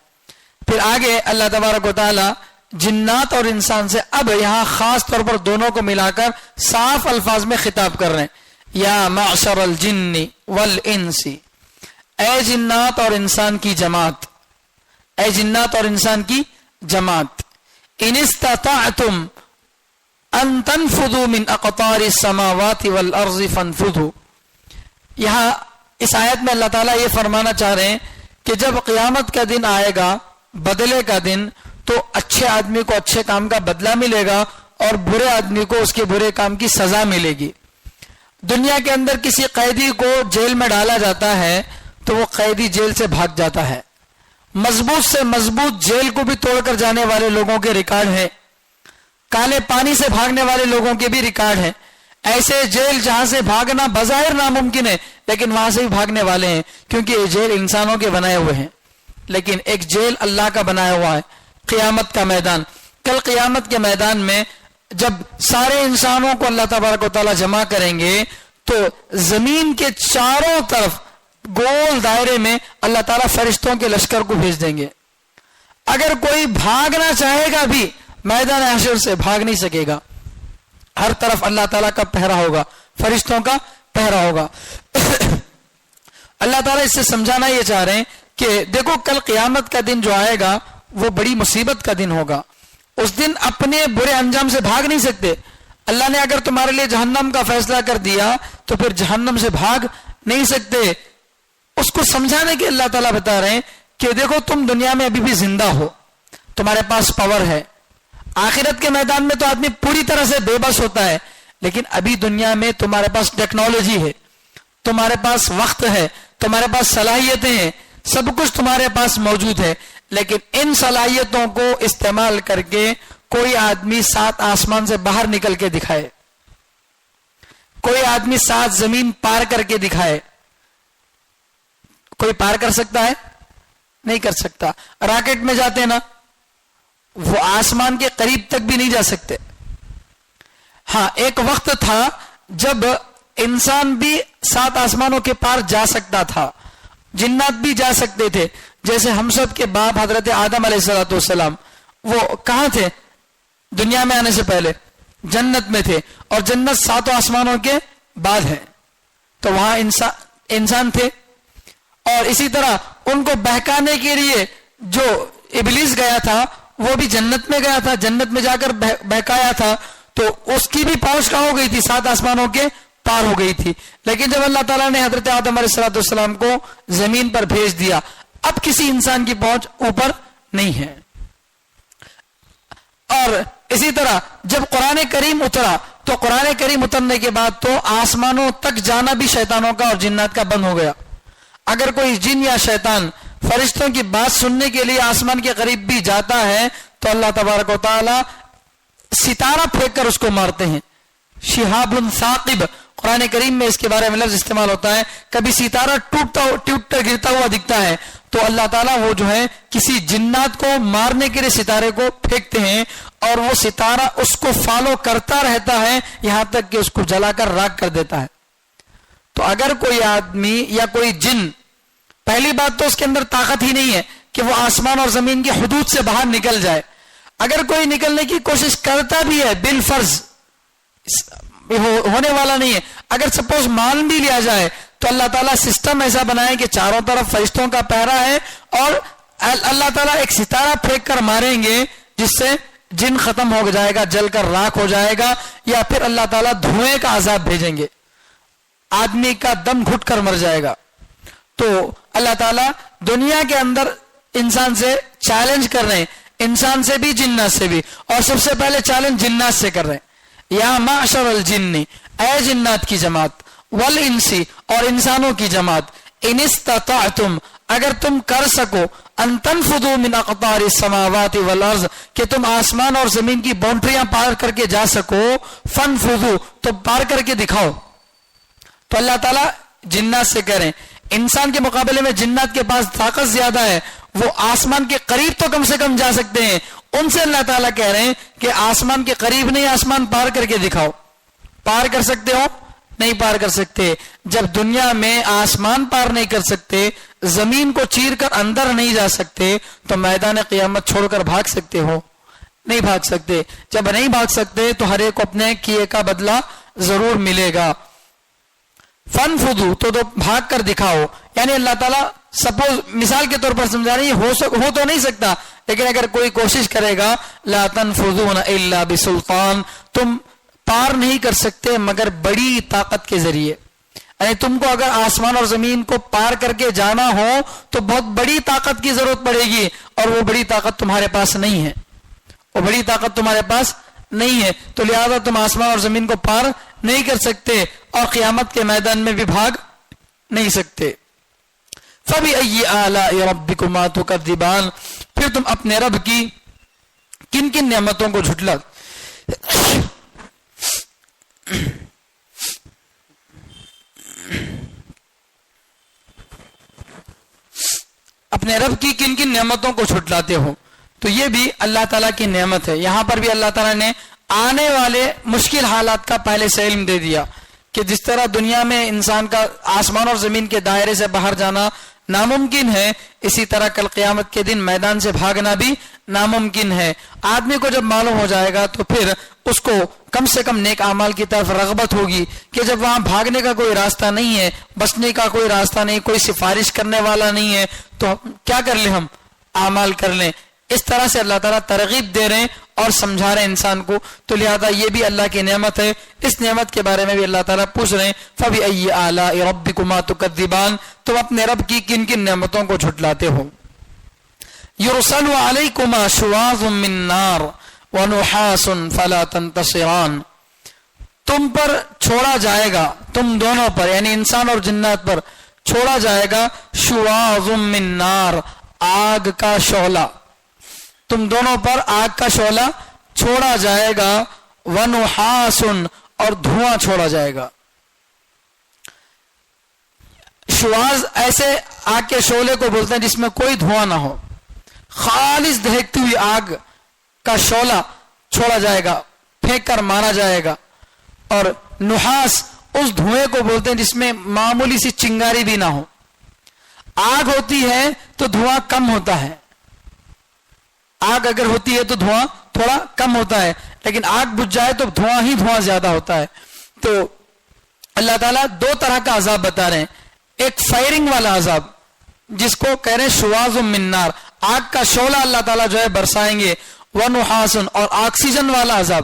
پھر آگے اللہ تبارک و تعالیٰ جنات اور انسان سے اب یہاں خاص طور پر دونوں کو ملا کر صاف الفاظ میں خطاب کر رہے ہیں۔ یا معشر الجن والانس، اے جنات اور انسان کی جماعت، اے جنات اور انسان کی جماعت، ان استطعتم ان تنفذوا من اقطار السماوات والارض فانفذوا۔ یہاں اس آیت میں اللہ تعالیٰ یہ فرمانا چاہ رہے ہیں کہ جب قیامت کا دن آئے گا، بدلے کا دن، تو اچھے آدمی کو اچھے کام کا بدلہ ملے گا اور برے آدمی کو اس کے برے کام کی سزا ملے گی۔ دنیا کے اندر کسی قیدی کو جیل میں ڈالا جاتا ہے تو وہ قیدی جیل سے بھاگ جاتا ہے، مضبوط سے مضبوط جیل کو بھی توڑ کر جانے والے لوگوں کے ریکارڈ ہیں، کالے پانی سے بھاگنے والے لوگوں کے بھی ریکارڈ ہیں۔ ایسے جیل جہاں سے بھاگنا بظاہر ناممکن ہے لیکن وہاں سے بھی بھاگنے والے ہیں، کیونکہ یہ جیل انسانوں کے بنائے ہوئے ہیں، لیکن ایک جیل اللہ کا بنایا ہوا ہے، قیامت کا میدان۔ کل قیامت کے میدان میں جب سارے انسانوں کو اللہ تبارک و تعالیٰ جمع کریں گے تو زمین کے چاروں طرف گول دائرے میں اللہ تعالیٰ فرشتوں کے لشکر کو بھیج دیں گے۔ اگر کوئی بھاگنا چاہے گا بھی میدان حشر سے بھاگ نہیں سکے گا، ہر طرف اللہ تعالیٰ کا پہرا ہوگا، فرشتوں کا پہرا ہوگا۔ اللہ تعالیٰ اس سے سمجھانا یہ چاہ رہے ہیں کہ دیکھو کل قیامت کا دن جو آئے گا وہ بڑی مصیبت کا دن ہوگا، اس دن اپنے برے انجام سے بھاگ نہیں سکتے۔ اللہ نے اگر تمہارے لیے جہنم کا فیصلہ کر دیا تو پھر جہنم سے بھاگ نہیں سکتے۔ اس کو سمجھانے کے اللہ تعالیٰ بتا رہے ہیں کہ دیکھو تم دنیا میں ابھی بھی زندہ ہو، تمہارے پاس پاور ہے، آخرت کے میدان میں تو آدمی پوری طرح سے بے بس ہوتا ہے، لیکن ابھی دنیا میں تمہارے پاس ٹیکنالوجی ہے، تمہارے پاس وقت ہے، تمہارے پاس صلاحیتیں ہیں، سب کچھ تمہارے پاس موجود ہے، لیکن ان صلاحیتوں کو استعمال کر کے کوئی آدمی 7 آسمان سے باہر نکل کے دکھائے، کوئی آدمی 7 زمین پار کر کے دکھائے، کوئی پار کر سکتا ہے؟ نہیں کر سکتا۔ راکٹ میں جاتے ہیں نا، وہ آسمان کے قریب تک بھی نہیں جا سکتے۔ ہاں ایک وقت تھا جب انسان بھی 7 آسمانوں کے پار جا سکتا تھا، جنات بھی جا سکتے تھے، جیسے ہم سب کے باپ حضرت آدم علیہ السلام، وہ کہاں تھے دنیا میں آنے سے پہلے؟ جنت میں تھے، اور جنت 7 آسمانوں کے بعد ہے، تو وہاں انسان تھے۔ اور اسی طرح ان کو بہکانے کے لیے جو ابلیس گیا تھا وہ بھی جنت میں گیا تھا، جنت میں جا کر بہکایا تھا، تو اس کی بھی پہنچ کہاں ہو گئی تھی؟ 7 آسمانوں کے پار ہو گئی تھی۔ لیکن جب اللہ تعالیٰ نے حضرت آدم علیہ السلام کو زمین پر بھیج دیا، اب کسی انسان کی پہنچ اوپر نہیں ہے۔ اور اسی طرح جب قرآن کریم اترا تو قرآن کریم اترنے کے بعد تو آسمانوں تک جانا بھی شیطانوں کا اور جنات کا بند ہو گیا۔ اگر کوئی جن یا شیطان فرشتوں کی بات سننے کے لیے آسمان کے قریب بھی جاتا ہے تو اللہ تبارک و تعالی ستارہ پھینک کر اس کو مارتے ہیں۔ شہاب ثاقب، قرآن کریم میں اس کے بارے میں لفظ استعمال ہوتا ہے، کبھی ستارہ ٹوٹ کر گرتا ہوا دکھتا ہے تو اللہ تعالیٰ وہ جو ہے کسی جنات کو مارنے کے لیے ستارے کو پھینکتے ہیں، اور وہ ستارہ اس کو فالو کرتا رہتا ہے یہاں تک کہ اس کو جلا کر راکھ کر دیتا ہے۔ تو اگر کوئی آدمی یا کوئی جن، پہلی بات تو اس کے اندر طاقت ہی نہیں ہے کہ وہ آسمان اور زمین کی حدود سے باہر نکل جائے، اگر کوئی نکلنے کی کوشش کرتا بھی ہے بالفرض ہونے والا نہیں ہے، اگر سپوز مان بھی لیا جائے تو اللہ تعالیٰ سسٹم ایسا بنائے کہ چاروں طرف فرشتوں کا پہرا ہے، اور اللہ تعالیٰ ایک ستارہ پھینک کر ماریں گے جس سے جن ختم ہو جائے گا، جل کر راکھ ہو جائے گا، یا پھر اللہ تعالیٰ دھوئیں کا عذاب بھیجیں گے، آدمی کا دم گھٹ کر مر جائے گا۔ تو اللہ تعالیٰ دنیا کے اندر انسان سے چیلنج کر رہے ہیں، انسان سے بھی جنات سے بھی، اور سب سے پہلے چیلنج جنات سے کر رہے ہیں۔ یا معشر الجن، اے جنات کی جماعت، والانسی، اور انسانوں کی جماعت، ان استطعتم، اگر تم کر سکو، ان تنفذوا من اقطار السماوات والارض، کہ تم آسمان اور زمین کی باؤنڈریاں پار کر کے جا سکو، فانفذوا، تو پار کر کے دکھاؤ۔ تو اللہ تعالیٰ جنات سے کہہ رہے ہیں، انسان کے مقابلے میں جنات کے پاس طاقت زیادہ ہے، وہ آسمان کے قریب تو کم سے کم جا سکتے ہیں، ان سے اللہ تعالیٰ کہہ رہے ہیں کہ آسمان کے قریب نہیں، آسمان پار کر کے دکھاؤ۔ پار کر سکتے ہو؟ نہیں پار کر سکتے۔ جب دنیا میں آسمان پار نہیں کر سکتے، زمین کو چیر کر اندر نہیں جا سکتے، تو میدان قیامت چھوڑ کر بھاگ سکتے ہو؟ نہیں بھاگ سکتے۔ جب نہیں بھاگ سکتے تو ہر ایک کو اپنے کیے کا بدلہ ضرور ملے گا۔ فنفذوا، تو بھاگ کر دکھاؤ، یعنی اللہ تعالیٰ سپوز مثال کے طور پر سمجھا رہی ہے، ہو تو نہیں سکتا، لیکن اگر کوئی کوشش کرے گا، لا تنفذون الا بسلطان، تم پار نہیں کر سکتے مگر بڑی طاقت کے ذریعے، یعنی تم کو اگر آسمان اور زمین کو پار کر کے جانا ہو تو بہت بڑی طاقت کی ضرورت پڑے گی، اور وہ بڑی طاقت تمہارے پاس نہیں ہے، وہ بڑی طاقت تمہارے پاس نہیں ہے، تو لہذا تم آسمان اور زمین کو پار نہیں کر سکتے، اور قیامت کے میدان میں بھی بھاگ نہیں سکتے۔ فَبِأَيِّ آلَاءِ رَبِّكُمَا تُكَذِّبَانِ، پھر تم اپنے رب کی کن کن نعمتوں کو جھٹلا اپنے رب کی کن کن نعمتوں کو جھٹلاتے ہو؟ تو یہ بھی اللہ تعالیٰ کی نعمت ہے۔ یہاں پر بھی اللہ تعالیٰ نے آنے والے مشکل حالات کا پہلے سے علم دے دیا کہ جس طرح دنیا میں انسان کا آسمان اور زمین کے دائرے سے باہر جانا ناممکن ہے، اسی طرح کل قیامت کے دن میدان سے بھاگنا بھی ناممکن ہے۔ آدمی کو جب معلوم ہو جائے گا تو پھر اس کو کم سے کم نیک اعمال کی طرف رغبت ہوگی کہ جب وہاں بھاگنے کا کوئی راستہ نہیں ہے، بچنے کا کوئی راستہ نہیں، کوئی سفارش کرنے والا نہیں ہے، تو کیا کر لیں؟ ہم اعمال کر لیں۔ اس طرح سے اللہ تعالیٰ ترغیب دے رہے ہیں اور سمجھا رہے ہیں انسان کو، تو لہذا یہ بھی اللہ کی نعمت ہے۔ اس نعمت کے بارے میں بھی اللہ تعالیٰ پوچھ رہے ہیں، فَبِأَيِّ آلَاءِ رَبِّكُمَا تُكَذِّبَانِ، تم اپنے رب کی کن کن نعمتوں کو جھٹلاتے ہو۔ يُرْسَلُ عَلَيْكُمَا شُوَاظٌ مِّن نَّارٍ وَنُحَاسٌ فَلَا تَنْتَصِرَانِ، تم پر چھوڑا جائے گا، تم دونوں پر یعنی انسان اور جنات پر چھوڑا جائے گا شُوَاظٌ مِّن نار، آگ کا شعلہ، تم دونوں پر آگ کا شعلہ چھوڑا جائے گا، وَنُحَاسٌ اور دھواں چھوڑا جائے گا۔ شواز ایسے آگ کے شعلے کو بولتے ہیں جس میں کوئی دھواں نہ ہو، خالص دہکتی ہوئی آگ کا شعلہ چھوڑا جائے گا، پھینک کر مارا جائے گا۔ اور نحاس اس دھوئیں کو بولتے ہیں جس میں معمولی سی چنگاری بھی نہ ہو۔ آگ ہوتی ہے تو دھواں کم ہوتا ہے، آگ اگر ہوتی ہے تو دھواں تھوڑا کم ہوتا ہے، لیکن آگ بجھ جائے تو دھواں ہی دھواں زیادہ ہوتا ہے۔ تو اللہ تعالیٰ دو طرح کا عذاب بتا رہے ہیں، ایک فائرنگ والا عذاب جس کو کہہ رہے ہیں شواظ من نار، آگ کا شعلہ اللہ تعالیٰ جو ہے برسائیں گے، ونحاس اور آکسیجن والا عذاب،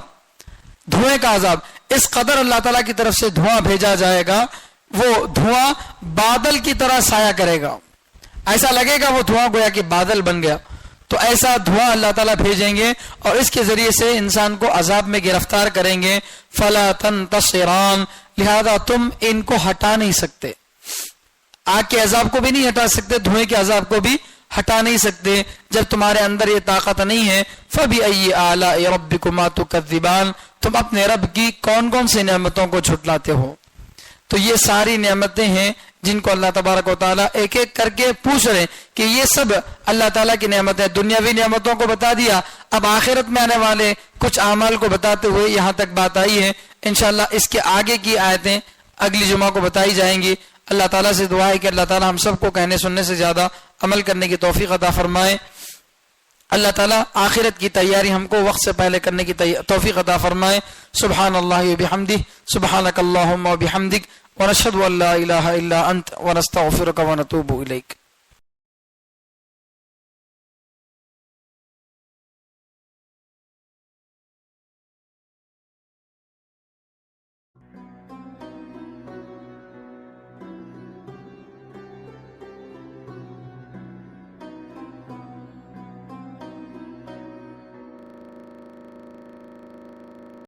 دھوئیں کا عذاب، اس قدر اللہ تعالیٰ کی طرف سے دھواں بھیجا جائے گا، وہ دھواں بادل کی طرح سایہ کرے گا، ایسا لگے گا وہ دھواں گویا کہ بادل بن گیا۔ تو ایسا دھواں اللہ تعالیٰ بھیجیں گے اور اس کے ذریعے سے انسان کو عذاب میں گرفتار کریں گے۔ فلا تنتصران، لہذا تم ان کو ہٹا نہیں سکتے، آگ کے عذاب کو بھی نہیں ہٹا سکتے، دھوئیں کے عذاب کو بھی ہٹا نہیں سکتے جب تمہارے اندر یہ طاقت نہیں ہے۔ فَبِأَيِّ آلَاءِ رَبِّكُمَا تُكَذِّبَانِ، تم اپنے رب کی کون کون سی نعمتوں کو جھٹلاتے ہو؟ تو یہ ساری نعمتیں ہیں جن کو اللہ تبارک و تعالیٰ ایک ایک کر کے پوچھ رہے ہیں کہ یہ سب اللہ تعالیٰ کی نعمتیں، دنیاوی نعمتوں کو بتا دیا، اب آخرت میں آنے والے کچھ اعمال کو بتاتے ہوئے یہاں تک بات آئی ہے۔ انشاءاللہ اس کے آگے کی آیتیں اگلی جمعہ کو بتائی جائیں گی۔ اللہ تعالیٰ سے دعا ہے کہ اللہ تعالیٰ ہم سب کو کہنے سننے سے زیادہ عمل کرنے کی توفیق عطا فرمائے۔ اللہ تعالیٰ آخرت کی تیاری ہم کو وقت سے پہلے کرنے کی توفیق عطا فرمائے۔ سبحان اللہ و بحمدہ، سبحانک اللہم و بحمدک، ونشہد ان لا الہ الا انت، ونستغفرک ونتوب الیک۔